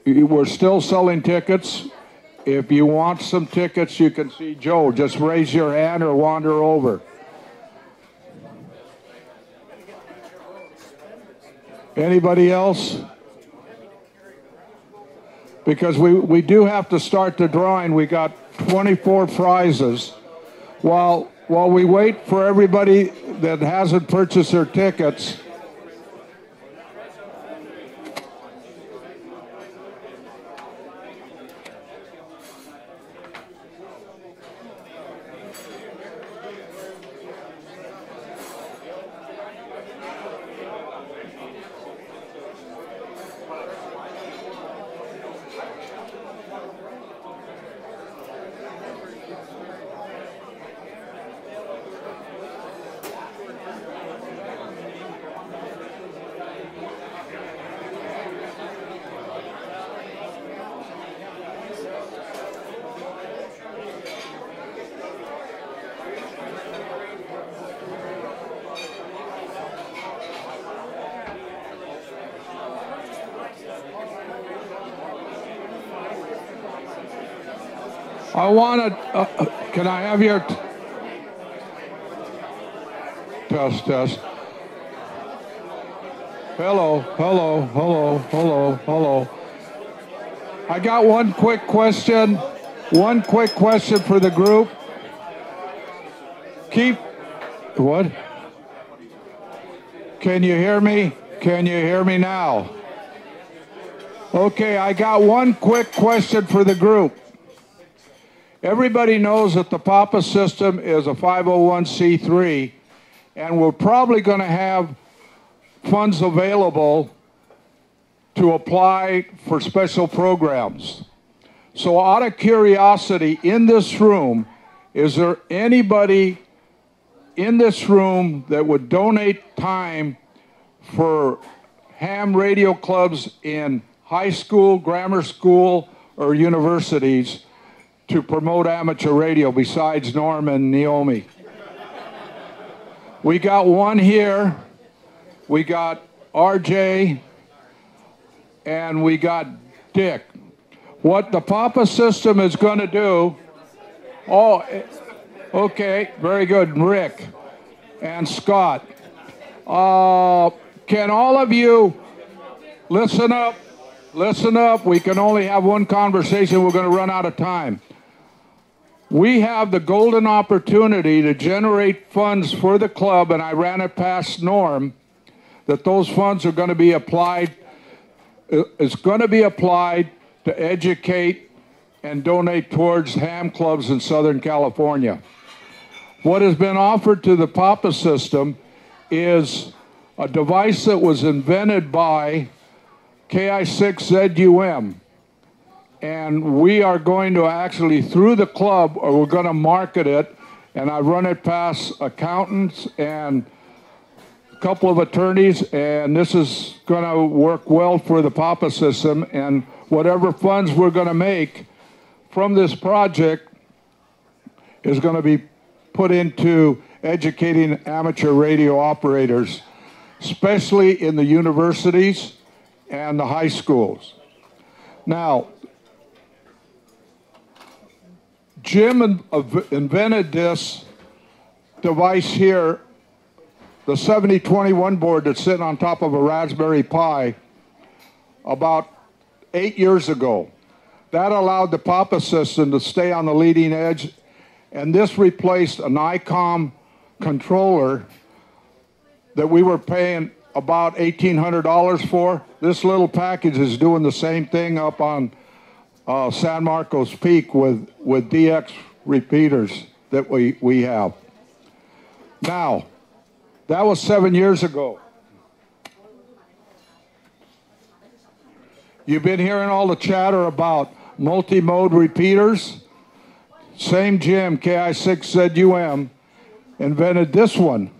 S1: We're still selling tickets. If you want some tickets, you can see Joe. Just raise your hand or wander over. Anybody else? Because we do have to start the drawing. We got 24 prizes. While we wait for everybody that hasn't purchased their tickets, I want to, can I have your test. Hello. I got one quick question for the group. Keep, what? Can you hear me? Can you hear me now? Okay, I got one quick question for the group. Everybody knows that the PAPA system is a 501c3, and we're probably going to have funds available to apply for special programs. So out of curiosity, in this room, is there anybody in this room that would donate time for ham radio clubs in high school, grammar school, or universities to promote amateur radio besides Norm and Naomi? We got one here, we got RJ, and we got Dick. What the PAPA system is going to do, oh, okay, very good, Rick and Scott. Can all of you listen up? Listen up. We can only have one conversation. We're going to run out of time. We have the golden opportunity to generate funds for the club, and I ran it past Norm, that those funds are going to be applied. It's going to be applied to educate and donate towards ham clubs in Southern California. What has been offered to the PAPA system is a device that was invented by KI6ZUM. And we are going to actually, through the club, or we're going to market it, and I run it past accountants and a couple of attorneys, and this is going to work well for the PAPA system, and whatever funds we're going to make from this project is going to be put into educating amateur radio operators, especially in the universities and the high schools. Now, Jim invented this device here, the 7021 board that's sitting on top of a Raspberry Pi, about 8 years ago. That allowed the PAPA system to stay on the leading edge, and this replaced an ICOM controller that we were paying about $1,800 for. This little package is doing the same thing up on San Marcos Peak with DX repeaters that we have. Now, that was 7 years ago. You've been hearing all the chatter about multi-mode repeaters. Same Jim, KI6ZUM, invented this one.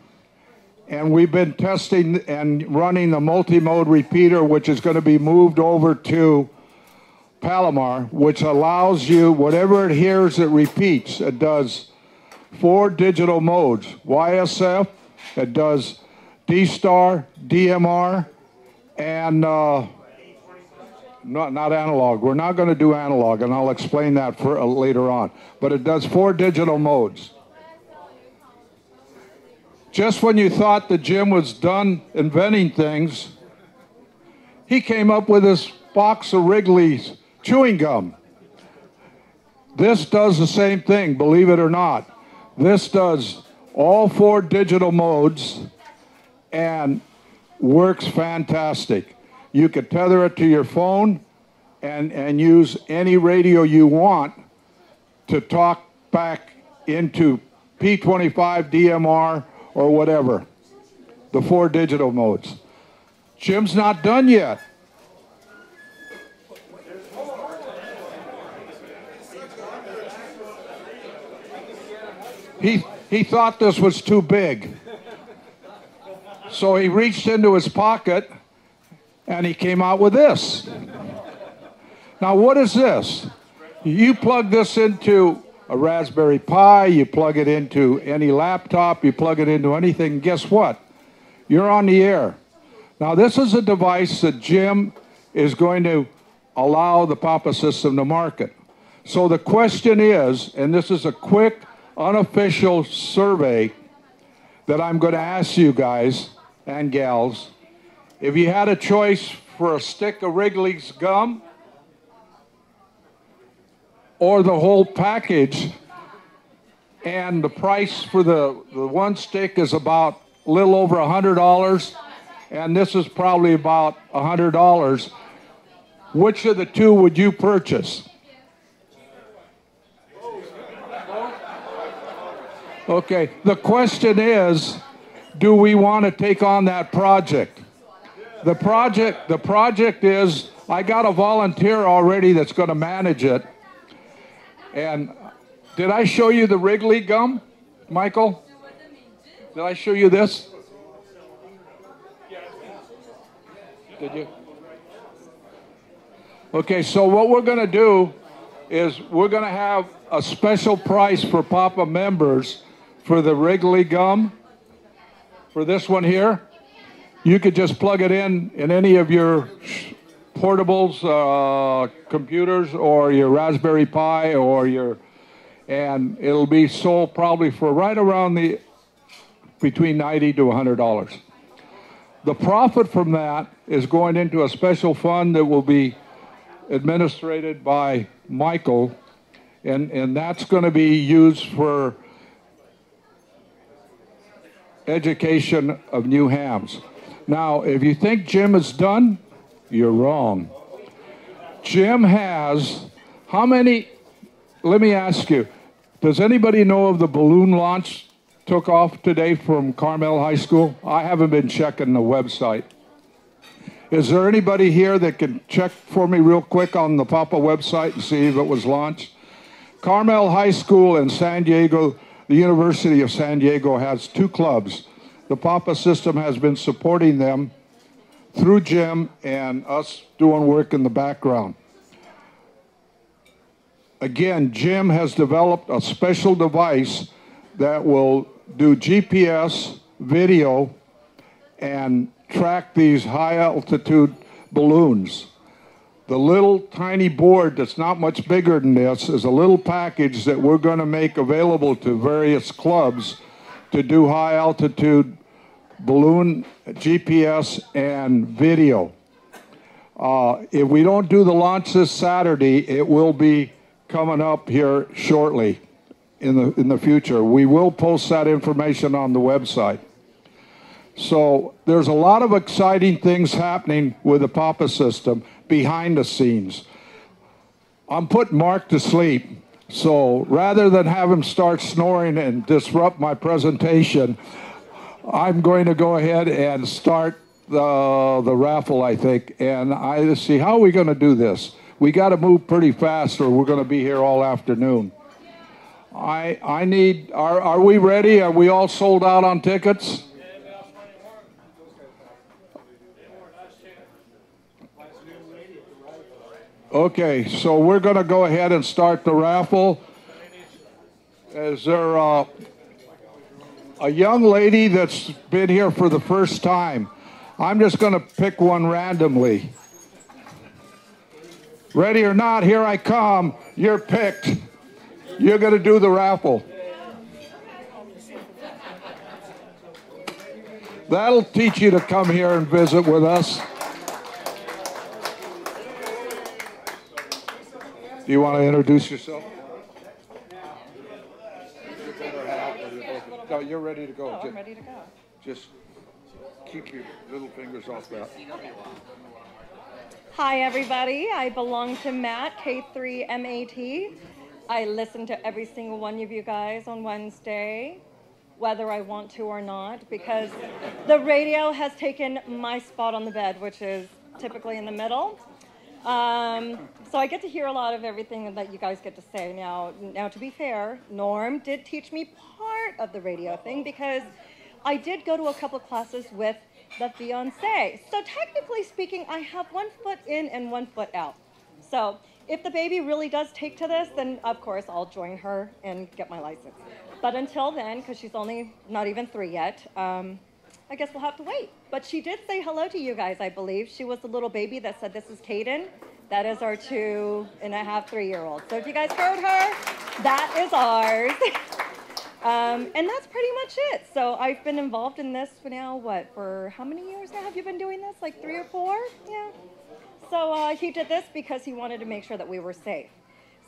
S1: And we've been testing and running the multi-mode repeater, which is going to be moved over to Palomar, which allows you, whatever it hears, it repeats. It does 4 digital modes. YSF, it does D-Star, DMR, and not analog. We're not going to do analog, and I'll explain that for later on. But it does 4 digital modes. Just when you thought that Jim was done inventing things, he came up with this box of Wrigley's chewing gum. This does the same thing, believe it or not. This does all 4 digital modes and works fantastic. You could tether it to your phone and use any radio you want to talk back into P25, DMR, or whatever, the 4 digital modes. Jim's not done yet. He thought this was too big. So he reached into his pocket and he came out with this. Now, what is this? You plug this into a Raspberry Pi, you plug it into any laptop, you plug it into anything, guess what? You're on the air. Now, this is a device that Jim is going to allow the PAPA system to market. So the question is, and this is a quick, unofficial survey that I'm going to ask you guys and gals, if you had a choice for a stick of Wrigley's gum or the whole package, and the price for the one stick is about a little over $100, and this is probably about $100. Which of the two would you purchase? Okay, the question is, do we want to take on that project? The project is, I got a volunteer already that's going to manage it. And did I show you the Wrigley gum, Michael? Did I show you this? Did you? Okay, so what we're going to do is we're going to have a special price for Papa members for the Wrigley gum. For this one here, you could just plug it in any of your portables, computers, or your Raspberry Pi, or and it'll be sold probably for right around between $90 to $100. The profit from that is going into a special fund that will be administered by Michael, and that's going to be used for education of new hams. Now, if you think Jim is done, you're wrong. Jim has how many? Let me ask you, does anybody know of the balloon launch took off today from Carmel High School? I haven't been checking the website. Is there anybody here that can check for me real quick on the Papa website and see if it was launched? Carmel High School in San Diego, the University of San Diego has two clubs. The Papa system has been supporting them through Jim and us doing work in the background. Again, Jim has developed a special device that will do GPS video and track these high altitude balloons. The little tiny board that's not much bigger than this is a little package that we're going to make available to various clubs to do high altitude balloon GPS and video. If we don't do the launch this Saturday, it will be coming up here shortly in the future. We will post that information on the website. So there's a lot of exciting things happening with the Papa system behind the scenes. I'm putting Mark to sleep, so rather than have him start snoring and disrupt my presentation, I'm going to go ahead and start the raffle, I think. And I see, how are we going to do this? We got to move pretty fast or we're going to be here all afternoon. I need, are we ready? Are we all sold out on tickets? Okay, so we're going to go ahead and start the raffle. Is there a young lady that's been here for the first time? I'm just going to pick one randomly. Ready or not, here I come. You're picked. You're going to do the raffle. That'll teach you to come here and visit with us. Do you want to introduce yourself? No, you're ready to go.
S12: Oh, I'm ready to go.
S1: Just keep your little fingers off that.
S15: Hi, everybody. I belong to MAT, K3 MAT. I listen to every single one of you guys on Wednesday, whether I want to or not, because the radio has taken my spot on the bed, which is typically in the middle. So I get to hear a lot of everything that you guys get to say. Now, to be fair, Norm did teach me part of the radio thing because I did go to a couple of classes with the fiancé. So technically speaking, I have 1 foot in and 1 foot out. So if the baby really does take to this, then of course I'll join her and get my license. But until then, because she's only not even 3 yet, I guess we'll have to wait. But she did say hello to you guys, I believe. She was the little baby that said, "This is Caden." That is our 2.5, 3-year-old. So if you guys heard her, that is ours. And that's pretty much it. So I've been involved in this for now, for how many years now have you been doing this? Like 3 or 4? Yeah. So he did this because he wanted to make sure that we were safe.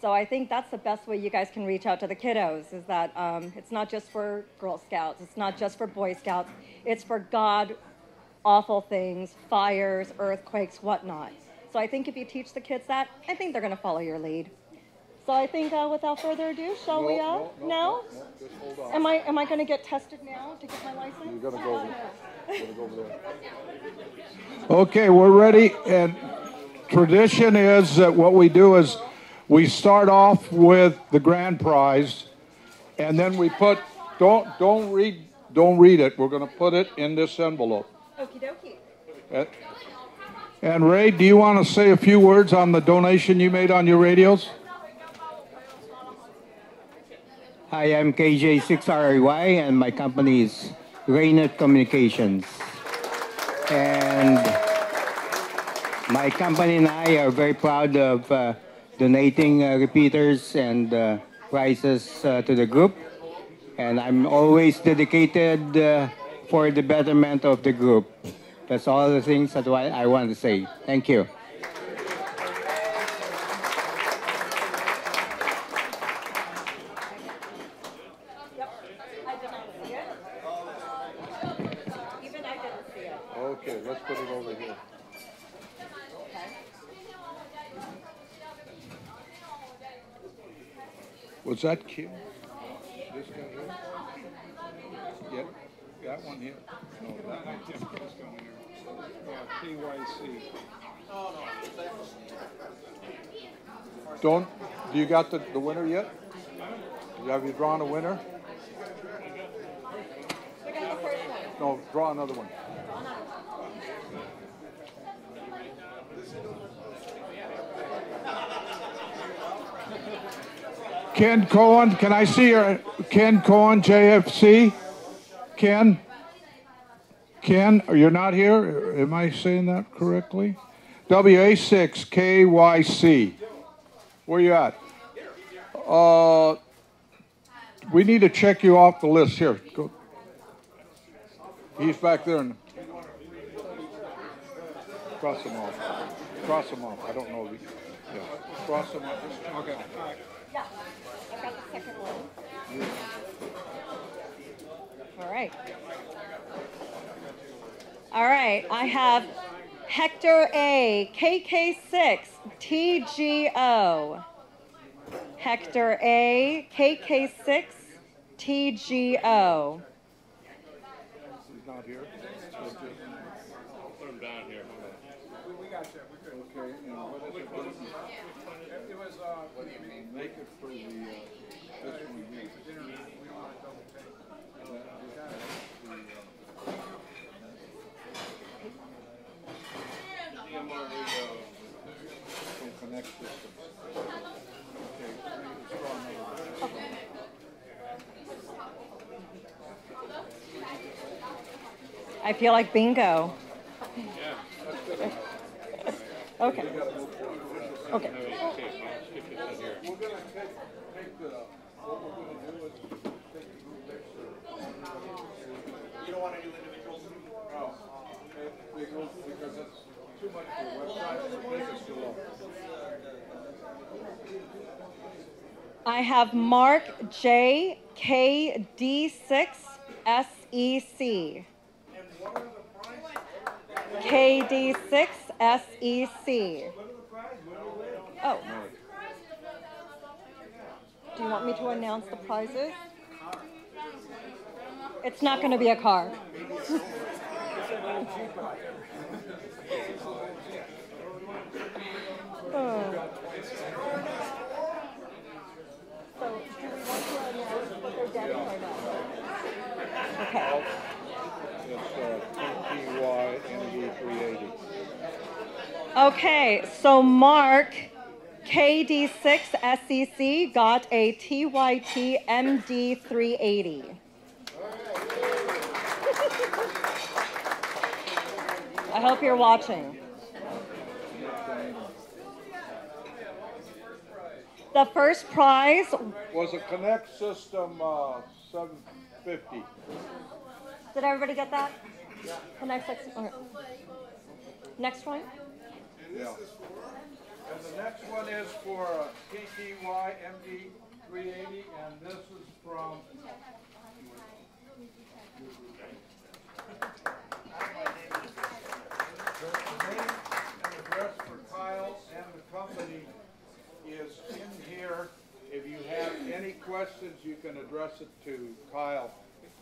S15: So I think that's the best way you guys can reach out to the kiddos, is that it's not just for Girl Scouts, it's not just for Boy Scouts, it's for God awful things, fires, earthquakes, whatnot. So I think if you teach the kids that, I think they're going to follow your lead. So I think without further ado, shall we? No?
S1: Just hold on.
S15: Am I going to get tested now to get my license?
S1: You're going to go over there. Okay, we're ready. And tradition is that what we do is we start off with the grand prize, and then we put, don't read it. We're going to put it in this envelope.
S15: Okie dokie.
S1: And Ray, do you want to say a few words on the donation you made on your radios?
S16: Hi, I'm KJ6RY, and my company is Raynet Communications. And my company and I are very proud of donating repeaters and prizes to the group. And I'm always dedicated for the betterment of the group. That's all the things that I want to say. Thank you.
S1: Okay, let's put it over here. Was that Kim? This guy here? Yeah, that one here. No, that one.
S6: KYC.
S1: Do you got the winner yet? Have you drawn a winner? No, draw another one. Ken Cohen, can I see your Ken Cohen, JFC? Ken, you're not here? Am I saying that correctly? WA6KYC. Where you at? We need to check you off the list. Here, go. He's back there. Cross him off. Cross him off. I don't know. Yeah. Cross him off. Okay. All right.
S15: Yeah, I got the second one. All right. All right, I have Hector A, KK6, TGO. Hector A, KK6, TGO.
S1: He's not here.
S6: Put him down here.
S1: We got that. We're good. Okay. And what is it? It was, what do you mean? Make it for the, this one here. We don't want to double take. DMR radio from Connect System. Okay, let's draw another one.
S15: I feel like bingo. Okay. Okay.
S1: We're going to take the, what we're going to do is take the group picture.
S4: You don't want to do individuals?
S1: No. Because it's too much for the website. The link is too low.
S15: I have Mark J, KD6, SEC. KD6, SEC. Oh. Do you want me to announce the prizes? It's not going to be a car. Oh. So, do we want to announce what they're getting or not? Okay.
S1: It's TPY-ND380.
S15: Okay, so Mark, KD6 SEC, got a TYT MD380. I hope you're watching. The first prize
S1: was a Connect System 750.
S15: Did everybody get that? The next, okay. Next one?
S1: Yeah. And the next one is for TTY MD 380, and this is from the name and address for Kyle and the company is in here. If you have any questions, you can address it to Kyle.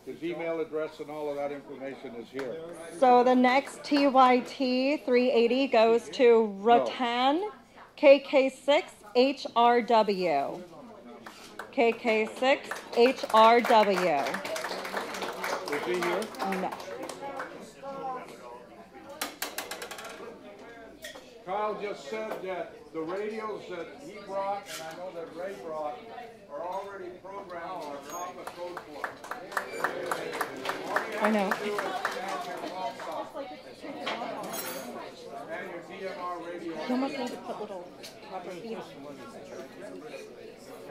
S1: His email address and all of that information is here.
S15: So the next TYT 380 goes to Ratan KK6 HRW. KK6 HRW.
S1: Is he here?
S15: No.
S1: Kyle just said that the radios that he brought, and I know that Ray brought, are already programmed on a Papa code for it.
S15: I know.
S1: And your DMR radio.
S15: You almost need to put little rubber feet on.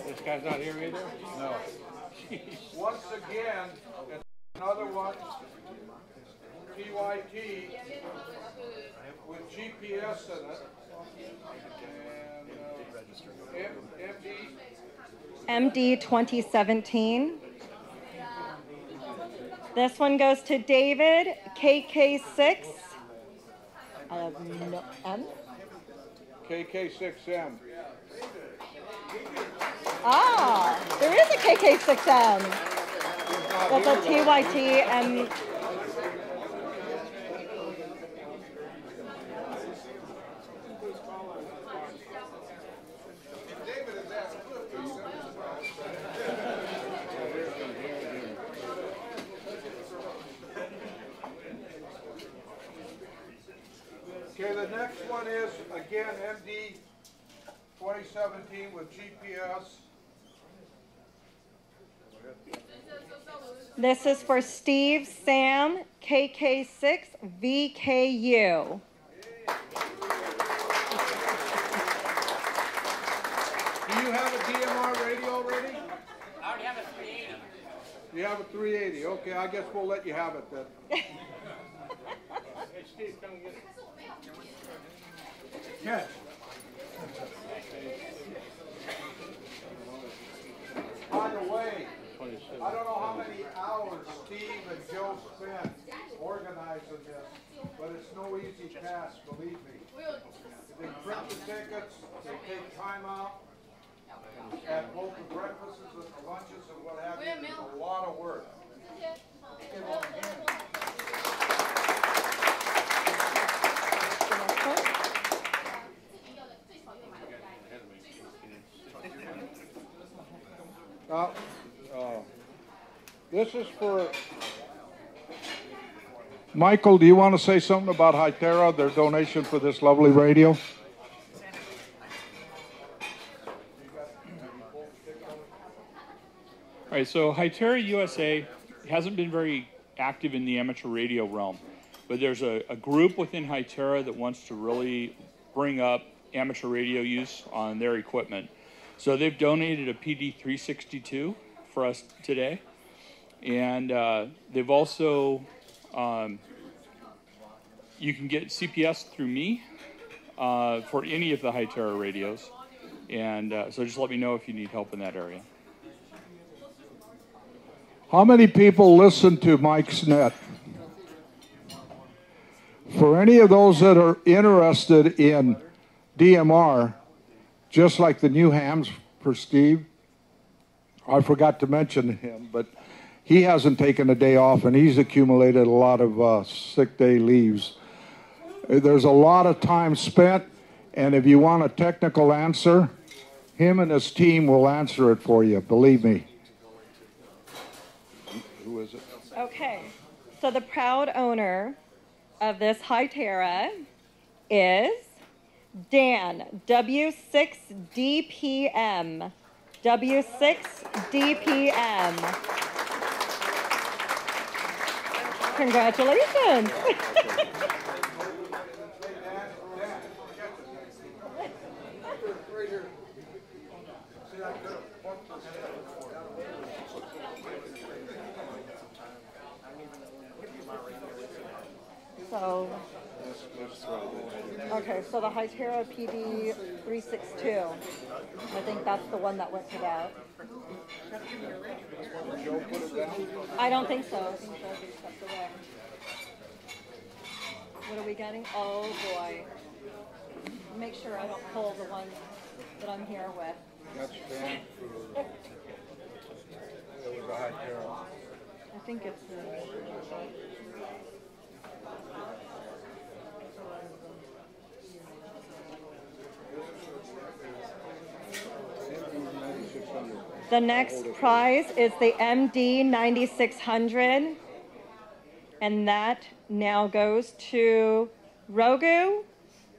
S2: This guy's not here either?
S1: No. Once again, it's another one, TYT, with GPS in it. And
S15: MD 2017. This one goes to David KK6. I have no M.
S1: KK6M.
S15: Ah, there is a KK6M. That's a TYT and
S1: Okay, the next one is, again, MD 2017 with GPS.
S15: this is for Steve Sam KK6 VKU.
S1: Do you have a DMR radio already?
S3: I already have a 380.
S1: You have a 380. Okay, I guess we'll let you have it then.
S13: Hey, Steve, come get it.
S1: Catch. By the way, I don't know how many hours Steve and Joe spent organizing this, but it's no easy task, believe me. They print the tickets, they take time out at both the breakfasts and the lunches and what have you. It's a lot of work. This is for Michael. Do you want to say something about Hytera, their donation for this lovely radio?
S10: All right, so Hytera USA hasn't been very active in the amateur radio realm, but there's a group within Hytera that wants to really bring up amateur radio use on their equipment. So they've donated a PD362 for us today, and they've also, you can get CPS through me for any of the Hytera radios, and so just let me know if you need help in that area.
S1: How many people listen to Mike's Net? For any of those that are interested in DMR, just like the new hams for Steve, I forgot to mention him, but he hasn't taken a day off and he's accumulated a lot of sick day leaves. There's a lot of time spent, and if you want a technical answer, him and his team will answer it for you, believe me. Who is it?
S15: Okay, so the proud owner of this Hytera is Dan, W6DPM. W6DPM. Congratulations. So, Okay, so the Hytera PD 362. I think that's the one that went to that.
S6: Joe put it down?
S15: I don't think so. I think Joe just stepped away. What are we getting? Oh boy. Make sure I don't pull the one that I'm here with.
S6: That's fan. It was a high tarot.
S15: I think it's the next prize is the MD 9600, and that now goes to Rogu.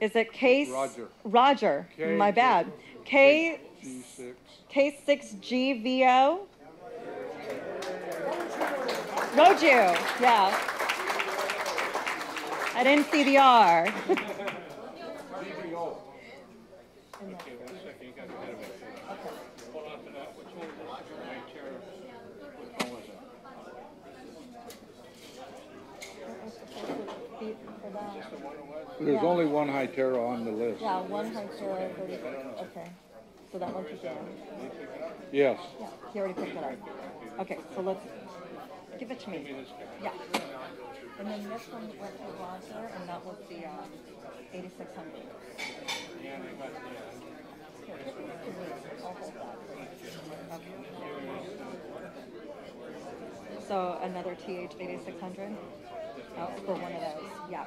S15: Is it case?
S6: Roger.
S15: Roger.
S6: K-
S15: My bad. K
S6: G6.
S15: K6GVO. Roju. Yeah. I didn't see the R.
S6: There's only one high tarot on the list.
S15: Yeah, one high chair. Okay. So that one's again.
S6: Yes.
S15: Yeah, he already picked it up. Okay, so let's give it to me. Yeah. And then this one went to Roger, and that was the 8600. Here, I'll hold that. Okay. So another TH 8600? Oh, for one of those. Yeah.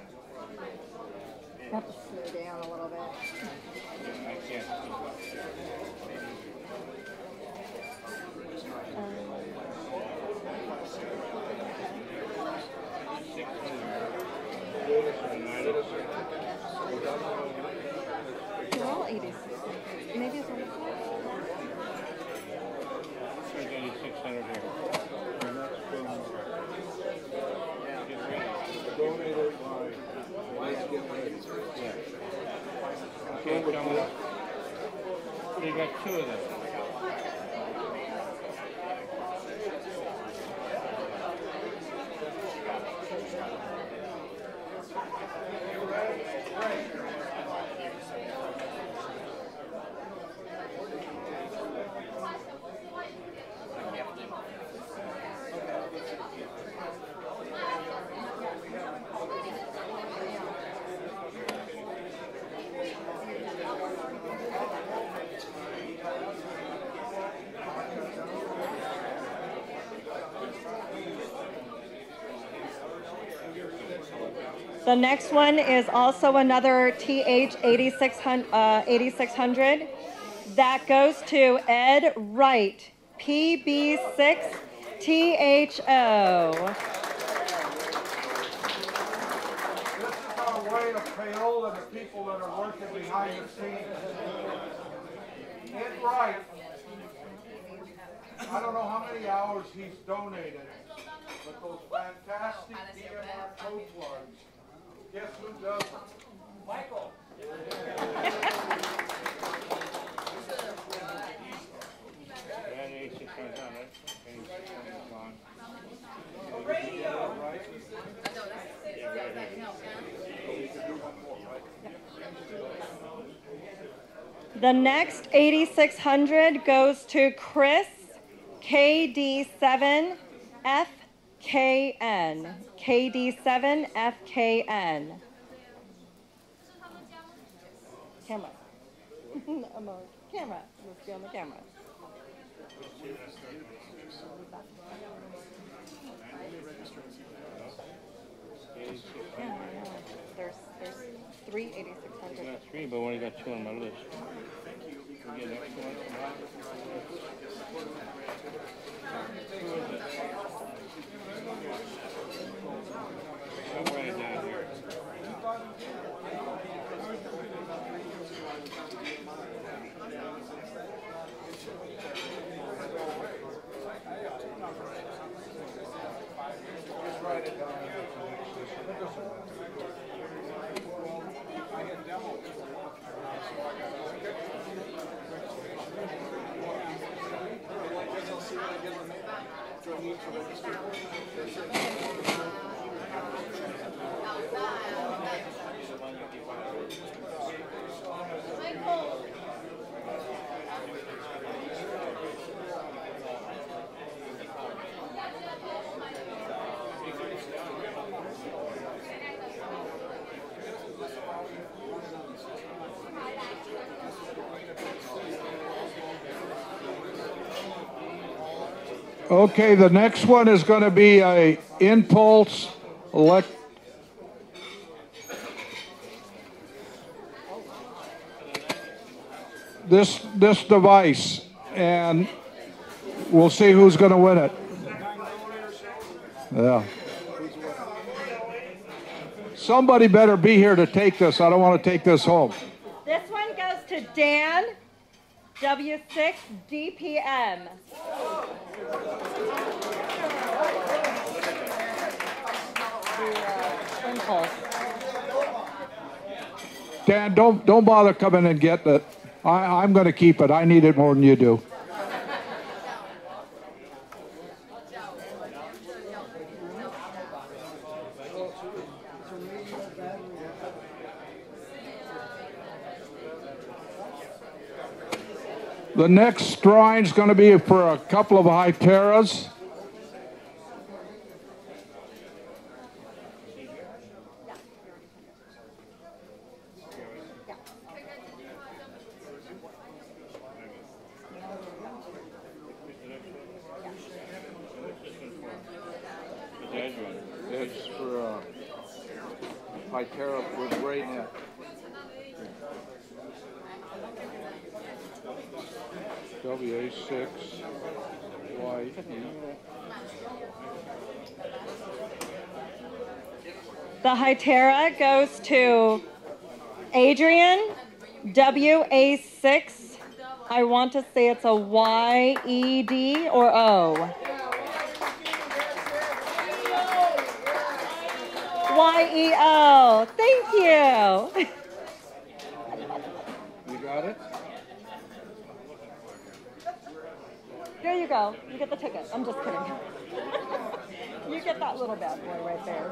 S15: I have to slow down a little bit. They're all 86. Maybe it's only
S6: 8600 here. And that's from donated by Let's Get Ready. Yeah.
S8: Okay, so you got two of them.
S15: The next one is also another TH 8600. That goes to Ed Wright, PB6THO.
S1: This is our way of payola the people that are working behind the scenes. Ed Wright, I don't know how many hours he's donated, but those fantastic DMR code plugs, guess who does them? Michael.
S15: The next 8600 goes to Chris, KD7FKN. KD7FKN. Camera. I'm on camera. Let's be on the camera. Yeah, there's 3 8600.
S8: Got three, but I only got two on my list. We get next one. Who is it? I'll write it down here.
S1: Just write it down. Okay, the next one is going to be a impulse this device, and we'll see who's going to win it. Yeah. Somebody better be here to take this. I don't want to take this home.
S15: This one goes to Dan, W6 DPM.
S1: Dan, don't bother coming and getting it. I'm going to keep it. I need it more than you do. The next drawing is going to be for a couple of Hyteras.
S2: It's for Hytera with Raynet. WA6 white.
S15: The Hytera goes to Adrian, WA6. I want to say it's a YED or O. YEO. Thank you.
S2: You got it?
S15: Here you go. You get the ticket. I'm just kidding. You get that little bad boy right there.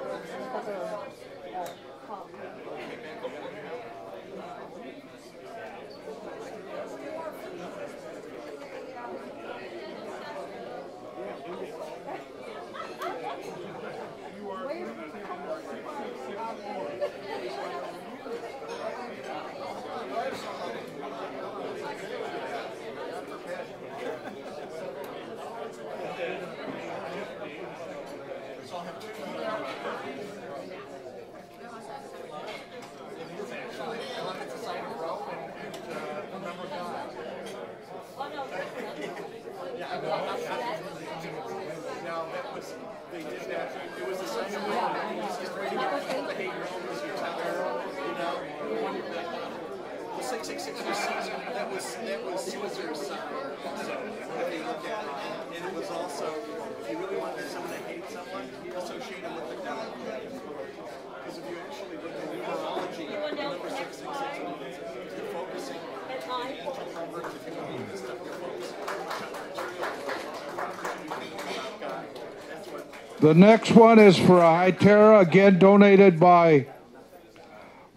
S1: The next one is for a Hytera, again donated by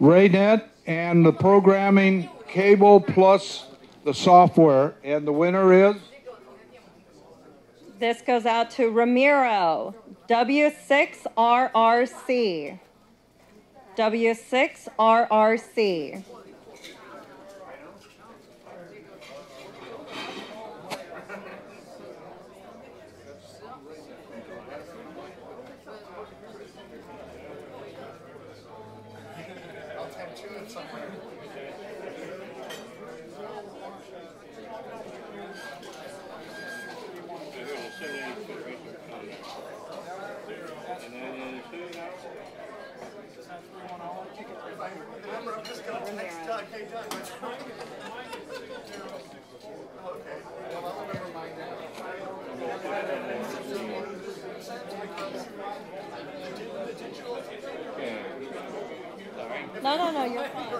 S1: Raynet, and the programming cable plus the software. And the winner is?
S15: This goes out to Ramiro, W6RRC. W6RRC. No, you're fine.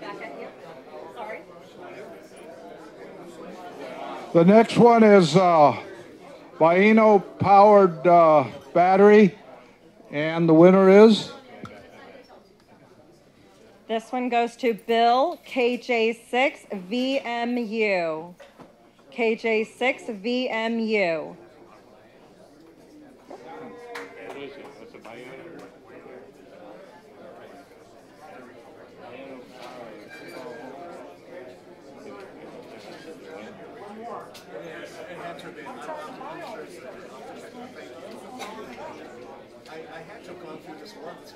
S15: Back at you. Sorry.
S1: The next one is Baino powered battery, and the winner is?
S15: This one goes to Bill, KJ6VMU. KJ6VMU.
S4: I had to have gone through this once.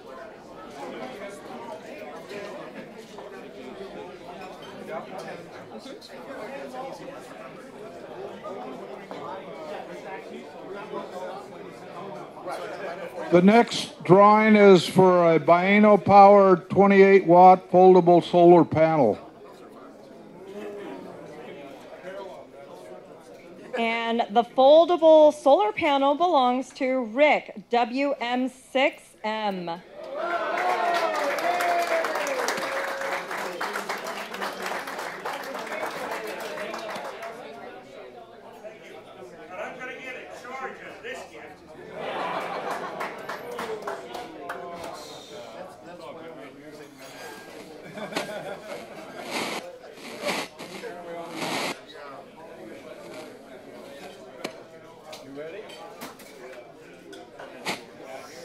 S1: The next drawing is for a Baino powered 28 watt foldable solar panel.
S15: And the foldable solar panel belongs to Rick, WM6M.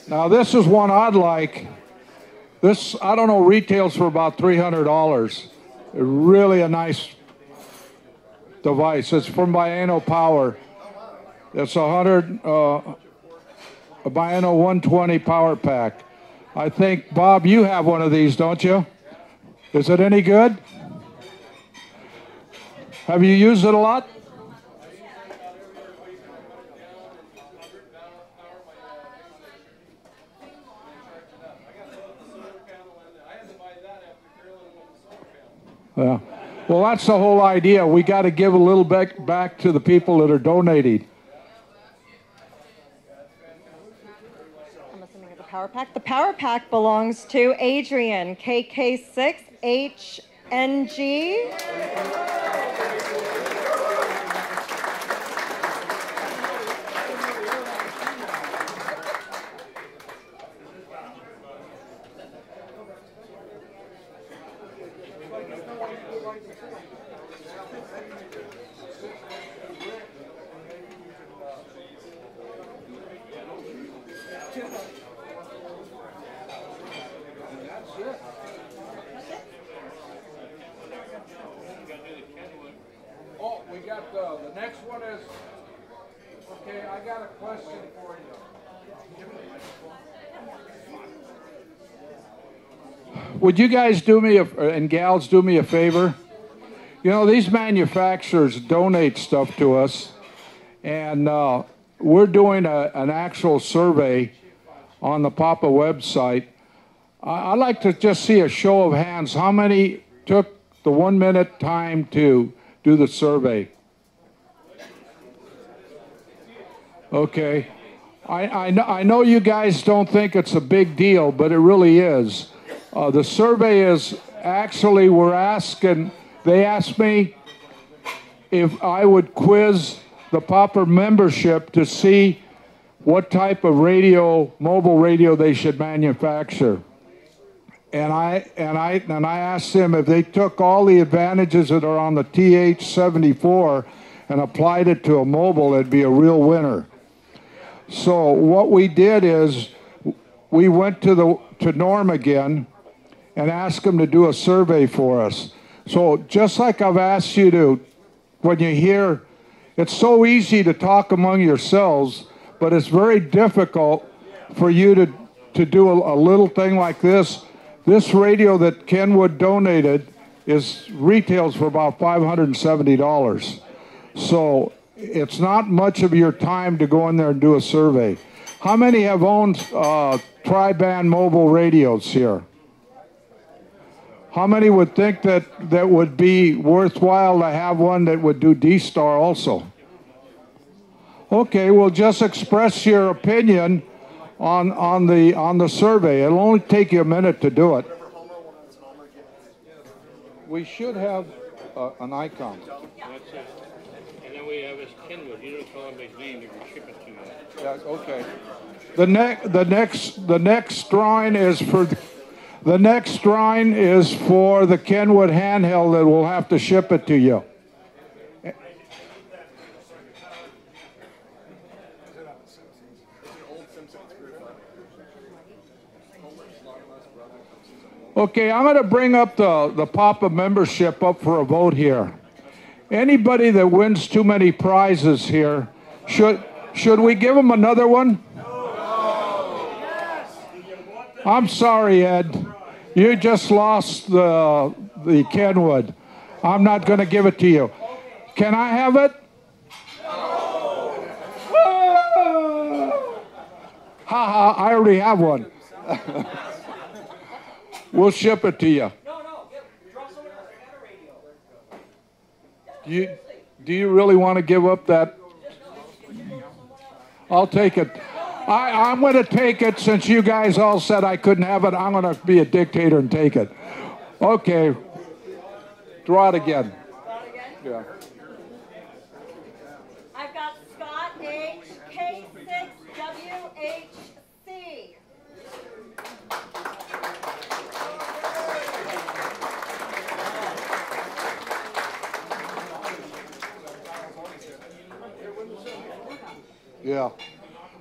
S1: Now this is one I'd like. This, I don't know, retails for about $300. Really a nice device. It's from Baino Power. It's a Baino 120 power pack. I think, Bob, you have one of these, don't you? Is it any good? Have you used it a lot? Yeah. Well, that's the whole idea. We got to give a little bit back to the people that are donating.
S15: I'm assuming it's a power pack. The power pack belongs to Adrian, KK6HNG.
S1: Oh, we got the next one is, okay, I got a question for you. Would you guys do me, and gals, do me a favor? You know, these manufacturers donate stuff to us, and we're doing an actual survey on the PAPA website. I'd like to just see a show of hands. How many took the 1 minute time to do the survey? Okay. I know you guys don't think it's a big deal, but it really is. The survey is actually, they asked me if I would quiz the PAPA membership to see what type of radio, mobile radio they should manufacture. And I asked them if they took all the advantages that are on the TH-74 and applied it to a mobile, it'd be a real winner. So what we did is we went to Norm again and asked him to do a survey for us. So just like I've asked you to, when you hear, it's so easy to talk among yourselves, but it's very difficult for you to do a little thing like this. This radio that Kenwood donated retails for about $570. So it's not much of your time to go in there and do a survey. How many have owned tri-band mobile radios here? How many would think that would be worthwhile to have one that would do D-Star also? Okay, well, just express your opinion on the survey. It'll only take you a minute to do it. We should have an icon.
S10: And then we have this Kenwood. You don't tell him his name, they can ship it to you.
S1: Yeah, okay. The next drawing is for the next drawing is for the Kenwood handheld that will have to ship it to you. Okay, I'm going to bring up the Papa membership up for a vote here. Anybody that wins too many prizes here, should we give them another one? I'm sorry, Ed. You just lost the Kenwood. I'm not going to give it to you. Can I have it? Ha ha, I already have one. We'll ship it to you. Do you really want to give up that? I'll take it. I'm going to take it since you guys all said I couldn't have it. I'm going to be a dictator and take it. Okay. Draw it again. Yeah.
S15: I've got Scott H. K6WHC.
S1: Yeah.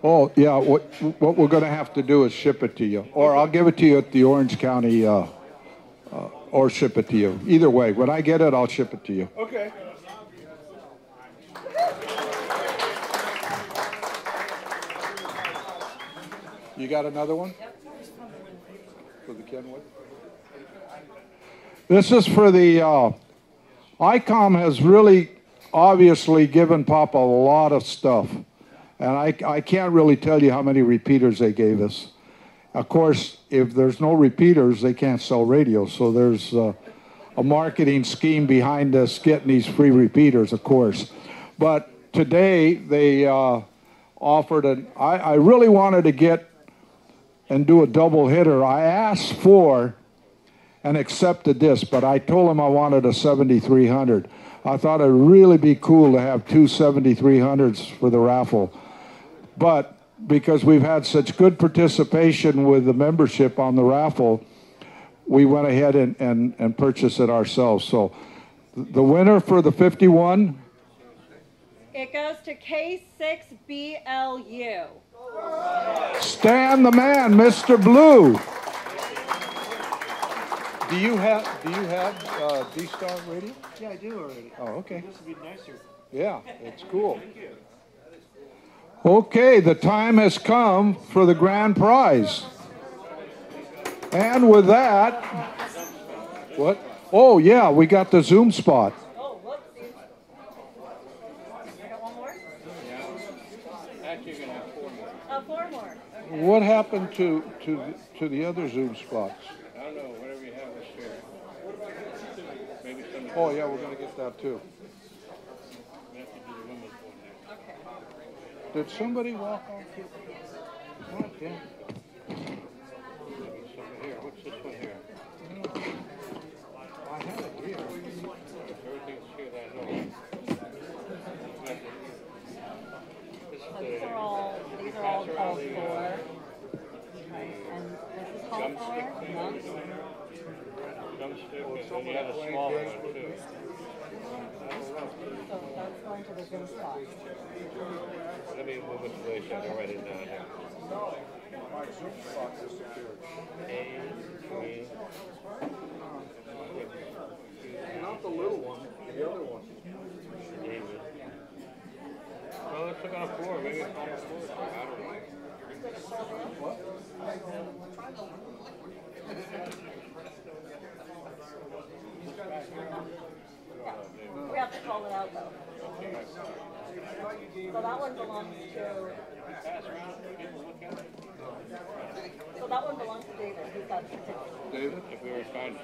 S1: Oh, yeah. What we're going to have to do is ship it to you. Or I'll give it to you at the Orange County, or ship it to you. Either way, when I get it, I'll ship it to you.
S6: Okay.
S1: You got another one? For the Kenwood? This is for the, ICOM has really obviously given Papa a lot of stuff. And I can't really tell you how many repeaters they gave us. Of course, if there's no repeaters, they can't sell radios. So there's a marketing scheme behind us getting these free repeaters, of course. But today they offered I really wanted to get and do a double hitter. I asked for and accepted this, but I told him I wanted a 7300. I thought it'd really be cool to have two 7300s for the raffle. But because we've had such good participation with the membership on the raffle, we went ahead and purchased it ourselves. So the winner for the 51?
S15: It goes to K6BLU.
S1: Stan the man, Mr. Blue. Do you have D-Star radio?
S9: Yeah, I do already.
S1: Oh, okay.
S9: This would be nicer.
S1: Yeah, it's cool. Okay, the time has come for the grand prize. And with that, what? Oh, yeah, we got the Zoom spot.
S15: Oh, whoopsie. I got one more?
S10: Actually, you're going to have 4 more.
S15: Four more. Okay.
S1: What happened to the other Zoom spots?
S10: I don't know, whatever you have, let's share. Maybe some.
S1: Oh, yeah, we're going to get that too.
S10: We have to do the women's one next.
S15: Okay.
S1: Did somebody walk off here? God damn.
S10: Here, what's this one here?
S1: I have it here.
S10: Everything's here that I know.
S15: So these are all called for. Okay. And this is called for?
S10: Drumstick, and then you have a small one too.
S15: So that's going to the Zoom spot.
S10: Let me move it away so I can write it down here.
S1: My Zoom spot disappeared. Not the little one, the other one.
S10: David. Well, let's look on the floor. Maybe it's on the floor. I don't know.
S1: What?
S15: We have to call it out though. So that one belongs to. So that one belongs to David. He's got the ticket.
S1: David?
S10: If we were fine.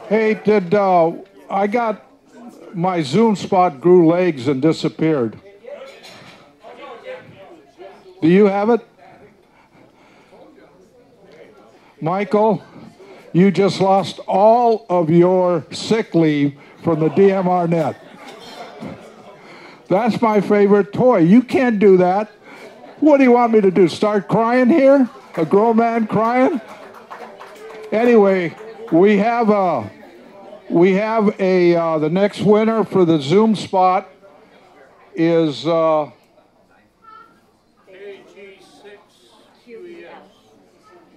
S1: Hey, did I got my Zoom spot grew legs and disappeared. Do you have it? Michael, you just lost all of your sick leave from the DMR net. That's my favorite toy. You can't do that. What do you want me to do? Start crying here? A grown man crying? Anyway, we have the next winner for the Zoom spot is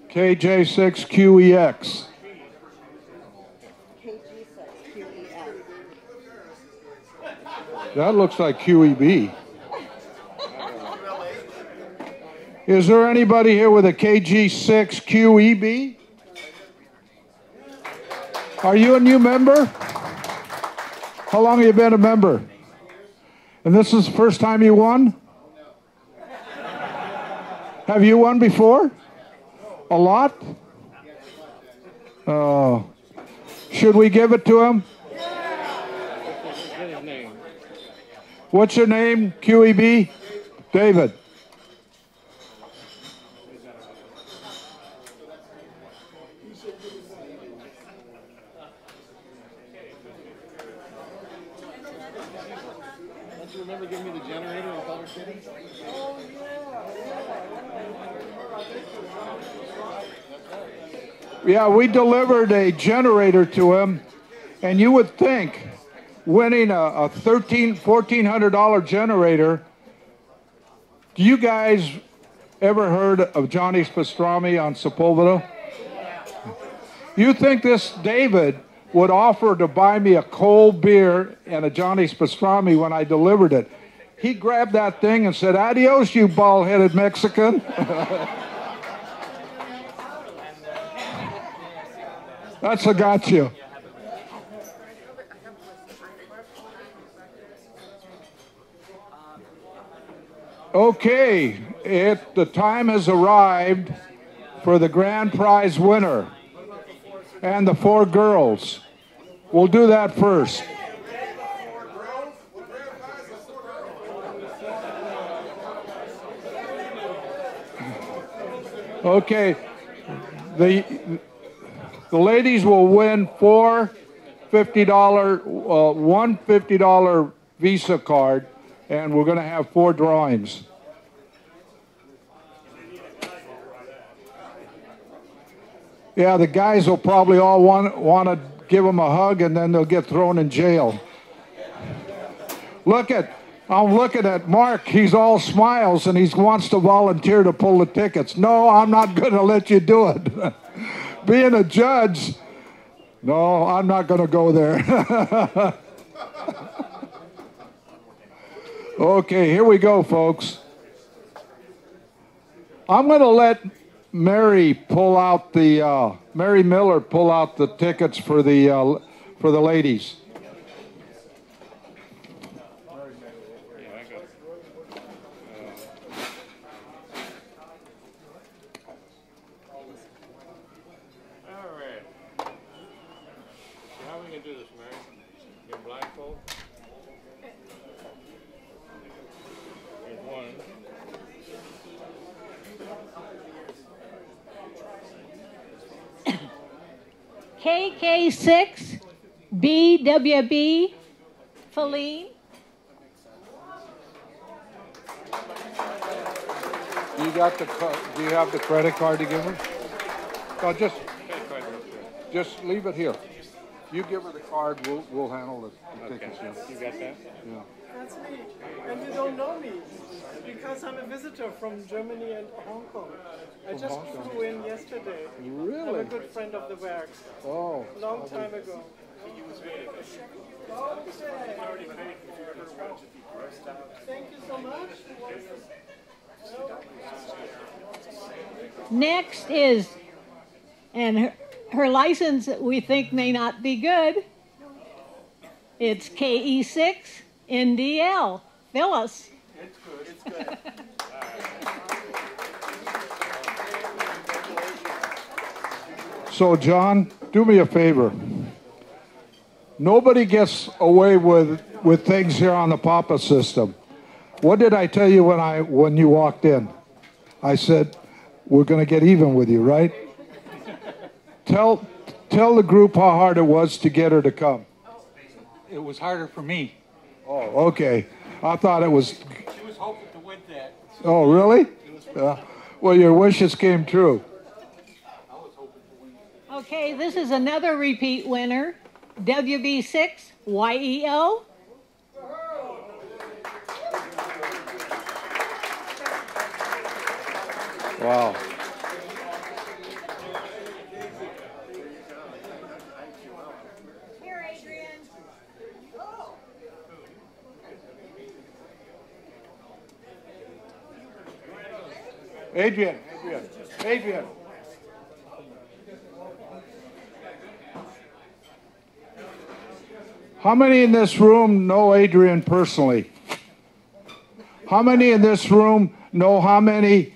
S1: KJ6QEX. That looks like QEB. Is there anybody here with a KG6QEB? Are you a new member? How long have you been a member? And this is the first time you won? Have you won before? A lot? Oh. Should we give it to him? What's your name, QEB? David.
S8: Don't you remember giving me the generator in Culver City? Oh,
S1: Yeah, we delivered a generator to him, and you would think winning a $1,400 generator. Do you guys ever heard of Johnny's Pastrami on Sepulveda? You think this David would offer to buy me a cold beer and a Johnny's Pastrami when I delivered it? He grabbed that thing and said, "Adios, you bald-headed Mexican." That's a gotcha. Okay, the time has arrived for the grand prize winner and the 4 girls. We'll do that first. Okay, the ladies will win one $50 Visa card, and we're going to have 4 drawings. Yeah, the guys will probably all want to give them a hug, and then they'll get thrown in jail. I'm looking at Mark. He's all smiles, and he wants to volunteer to pull the tickets. No, I'm not going to let you do it. Being a judge, no, I'm not going to go there. Okay, here we go, folks. I'm going to let Mary Miller pull out the tickets for the ladies.
S17: KK6 BWB Feline.
S1: Do you have the credit card to give her? No, just leave it here. You give her the card. We'll handle the tickets. Yeah.
S18: You got that?
S1: Yeah.
S18: That's me. And you don't know me because I'm a visitor from Germany and Hong Kong. I just flew in yesterday.
S1: Really?
S18: I'm a good friend of the works.
S1: Oh.
S18: Long time ago. Thank you so much.
S17: Next is, and her license we think may not be good. It's KE6 NDL. Phyllis.
S18: It's good. It's good.
S1: So, John, do me a favor. Nobody gets away with things here on the Papa system. What did I tell you when you walked in? I said, we're going to get even with you, right? Tell the group how hard it was to get her to come.
S3: It was harder for me.
S1: Oh, okay. I thought it was.
S3: She was hoping to win that.
S1: Oh, really? Well, your wishes came true.
S17: Okay, this is another repeat winner, WB6YEO.
S1: Wow.
S17: Here, Adrian.
S1: Adrian. How many in this room know Adrian personally? How many in this room know how many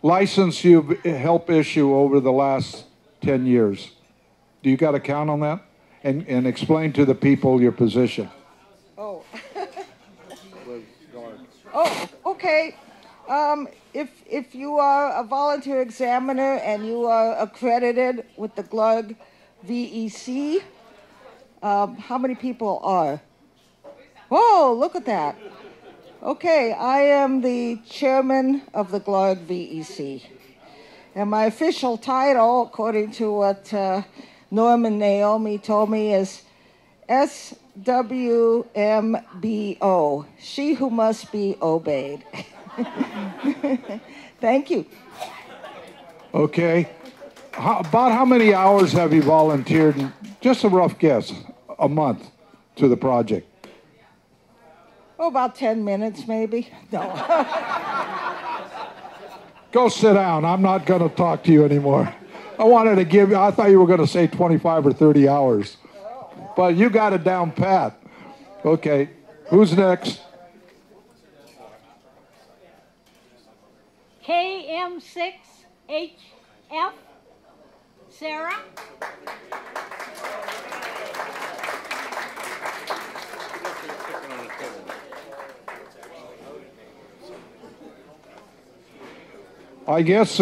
S1: licenses you've helped issue over the last 10 years? Do you got a count on that? And explain to the people your position.
S19: Oh. Oh, okay. If you are a volunteer examiner and you are accredited with the GLUG VEC, how many people are? Whoa, look at that. Okay, I am the chairman of the GLUG VEC. And my official title, according to what Norman Naomi told me, is SWMBO, she who must be obeyed. Thank you.
S1: Okay. About how many hours have you volunteered? Just a rough guess, a month to the project.
S19: Oh, about 10 minutes, maybe. No.
S1: Go sit down. I'm not going to talk to you anymore. I thought you were going to say 25 or 30 hours. But you got it down pat. Okay. Who's next?
S17: KM6HF, Sarah.
S1: I guess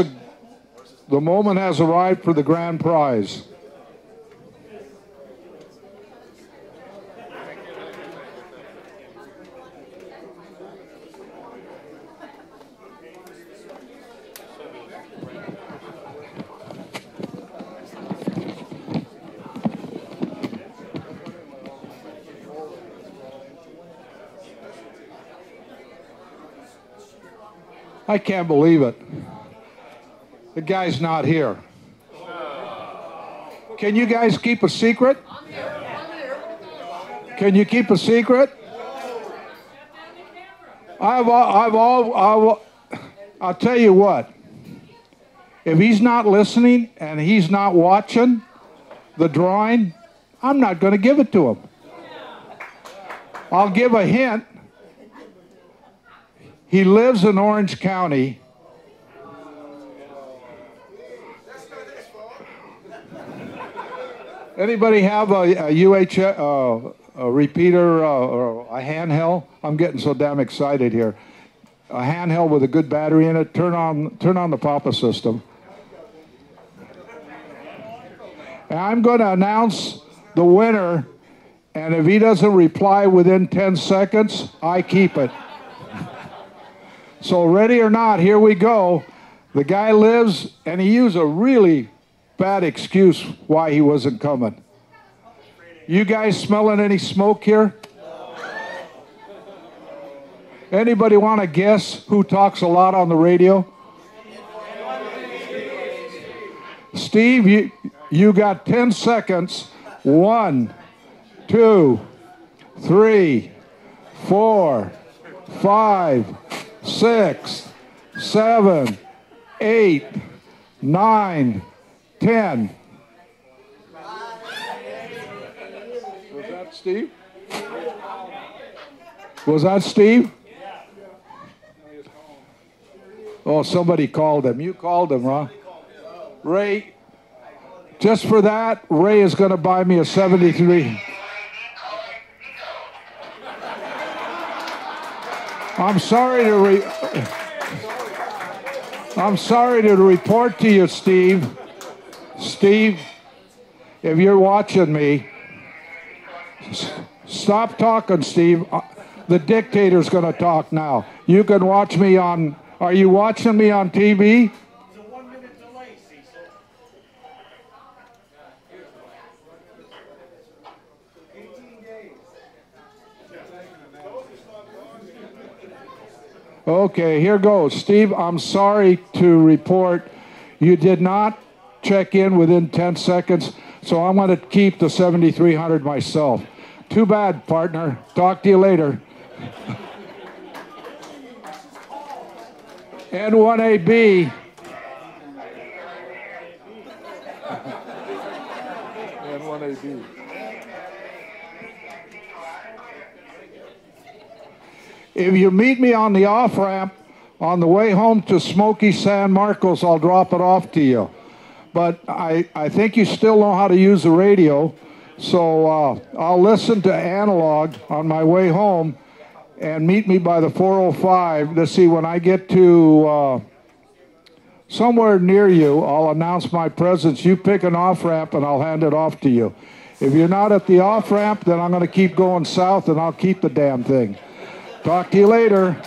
S1: the moment has arrived for the grand prize. I can't believe it. The guy's not here. Can you guys keep a secret? Can you keep a secret? I'll tell you what. If he's not listening and he's not watching the drawing, I'm not going to give it to him. I'll give a hint. He lives in Orange County. Anybody have a repeater or a handheld? I'm getting so damn excited here. A handheld with a good battery in it. Turn on the Papa system. And I'm going to announce the winner, and if he doesn't reply within 10 seconds, I keep it. So ready or not, here we go. The guy lives, and he used a really bad excuse why he wasn't coming. You guys smelling any smoke here? Anybody want to guess who talks a lot on the radio? Steve, you got 10 seconds. 1, 2, 3, 4, 5, 6, 7, 8, 9, 10. Was that Steve? Was that Steve? Oh, somebody called him. You called him, huh? Ray, just for that, Ray is going to buy me a 73. I'm sorry to report to you, Steve, Steve, if you're watching me, stop talking, Steve. The dictator's going to talk now. You can watch me on, are you watching me on TV?
S13: It's a 1 minute delay, Cecil. 18 days.
S1: Okay, here goes. Steve, I'm sorry to report you did not check in within 10 seconds, so I'm going to keep the 7,300 myself. Too bad, partner. Talk to you later. N1AB. N1AB. If you meet me on the off-ramp on the way home to Smoky San Marcos, I'll drop it off to you. But I think you still know how to use the radio, so I'll listen to analog on my way home and meet me by the 405. Let's see, when I get to somewhere near you, I'll announce my presence. You pick an off-ramp and I'll hand it off to you. If you're not at the off-ramp, then I'm going to keep going south and I'll keep the damn thing. Talk to you later.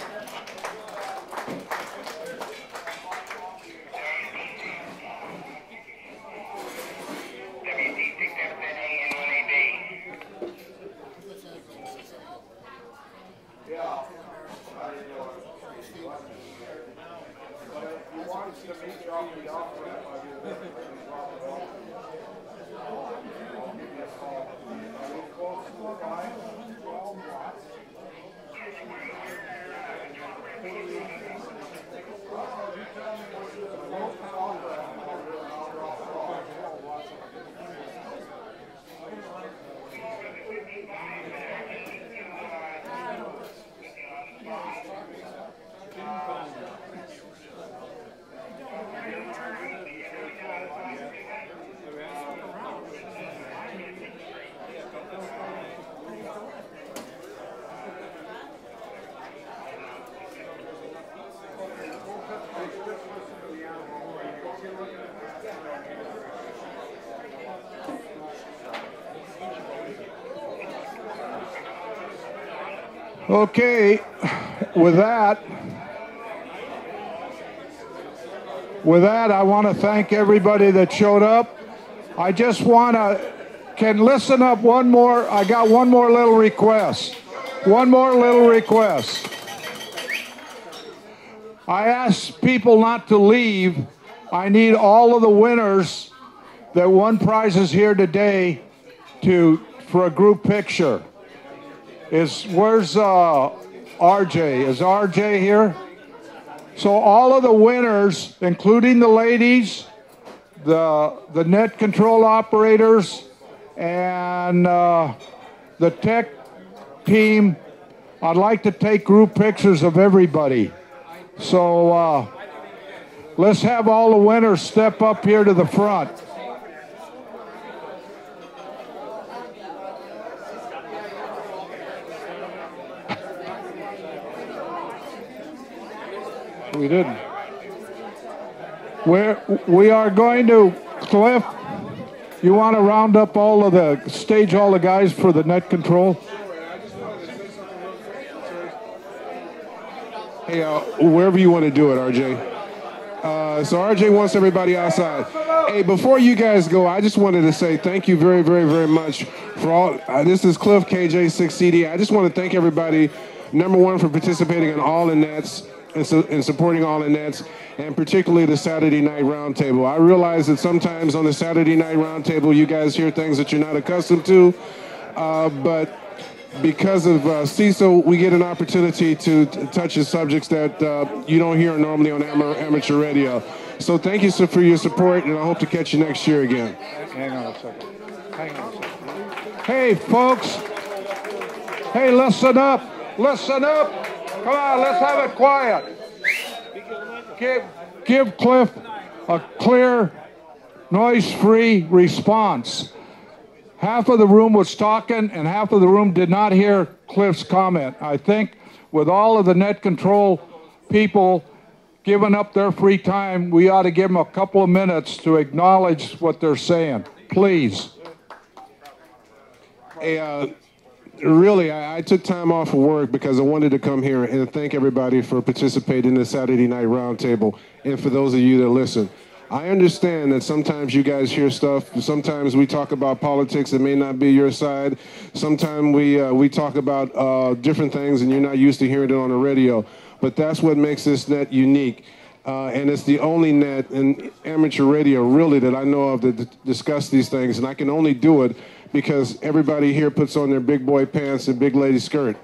S1: Okay, with that, I want to thank everybody that showed up. I just want to, can listen up one more, I got one more little request. One more little request. I asked people not to leave. I need all of the winners that won prizes here today for a group picture. Where's RJ? Is RJ here? So all of the winners, including the ladies, the net control operators, and the tech team, I'd like to take group pictures of everybody. So let's have all the winners step up here to the front. We didn't. We are going to, Cliff, you want to round up all of the guys for the net control?
S20: Hey, wherever you want to do it, RJ. So RJ wants everybody outside. Hey, before you guys go, I just wanted to say thank you very, very, very much for all. This is Cliff, KJ6CD. I just want to thank everybody, number one, for participating in All in Nets and supporting All in Nets, and particularly the Saturday Night Roundtable. I realize that sometimes on the Saturday Night Roundtable, you guys hear things that you're not accustomed to, but because of Cecil, we get an opportunity to touch the subjects that you don't hear normally on amateur radio. So thank you for your support, and I hope to catch you next year again.
S1: Hang on a second. Hang on a second. Hey, folks. Hey, listen up. Listen up. Come on, let's have it quiet. Give Cliff a clear, noise-free response. Half of the room was talking and half of the room did not hear Cliff's comment. I think with all of the net control people giving up their free time, we ought to give them a couple of minutes to acknowledge what they're saying. Please.
S20: Hey, really, I took time off of work because I wanted to come here and thank everybody for participating in the Saturday Night Roundtable, and for those of you that listen. I understand that sometimes you guys hear stuff. Sometimes we talk about politics that may not be your side. Sometimes we talk about different things, and you're not used to hearing it on the radio. But that's what makes this net unique. And it's the only net in amateur radio, really, that I know of that discuss these things. And I can only do it because everybody here puts on their big boy pants and big lady skirt.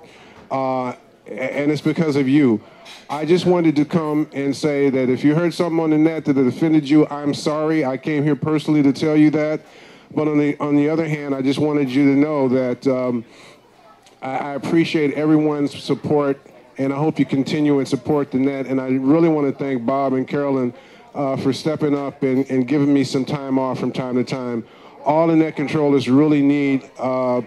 S20: And it's because of you. I just wanted to come and say that if you heard something on the net that offended you, I'm sorry. I came here personally to tell you that. But on the other hand, I just wanted you to know that I appreciate everyone's support, and I hope you continue and support the net. And I really want to thank Bob and Carolyn for stepping up and giving me some time off from time to time. All the net controllers really need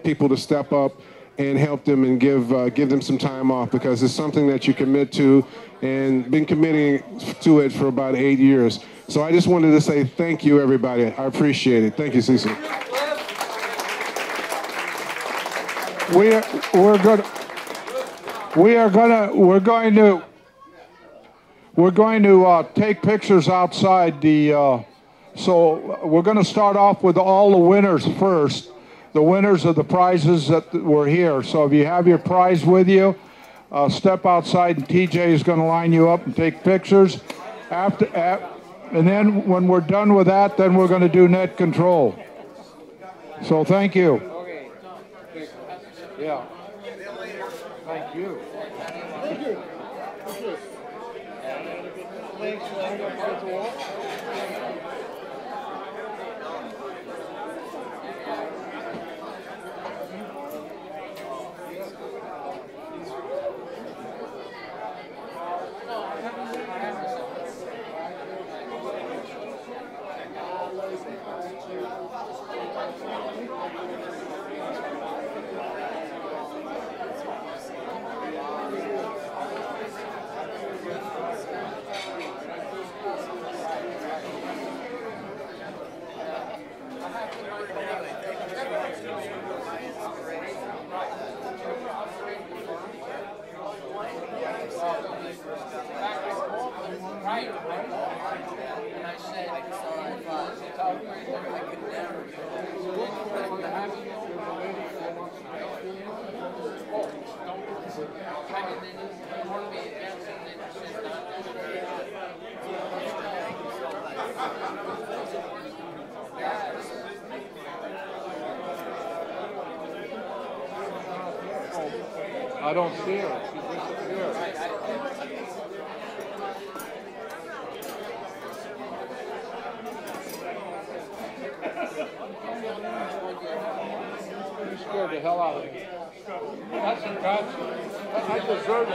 S20: people to step up and help them and give them some time off, because it's something that you commit to and been committing to it for about 8 years. So I just wanted to say thank you, everybody. I appreciate it. Thank you, Cecil.
S1: We're going to take pictures outside the. So we're going to start off with all the winners first. The winners of the prizes that were here. So if you have your prize with you, step outside and TJ is going to line you up and take pictures. And then when we're done with that, then we're going to do net control. So thank you.
S2: Okay. Yeah. Thank you. I don't see her. She disappeared. You scared the hell out of me. That's a gotcha. I deserve it.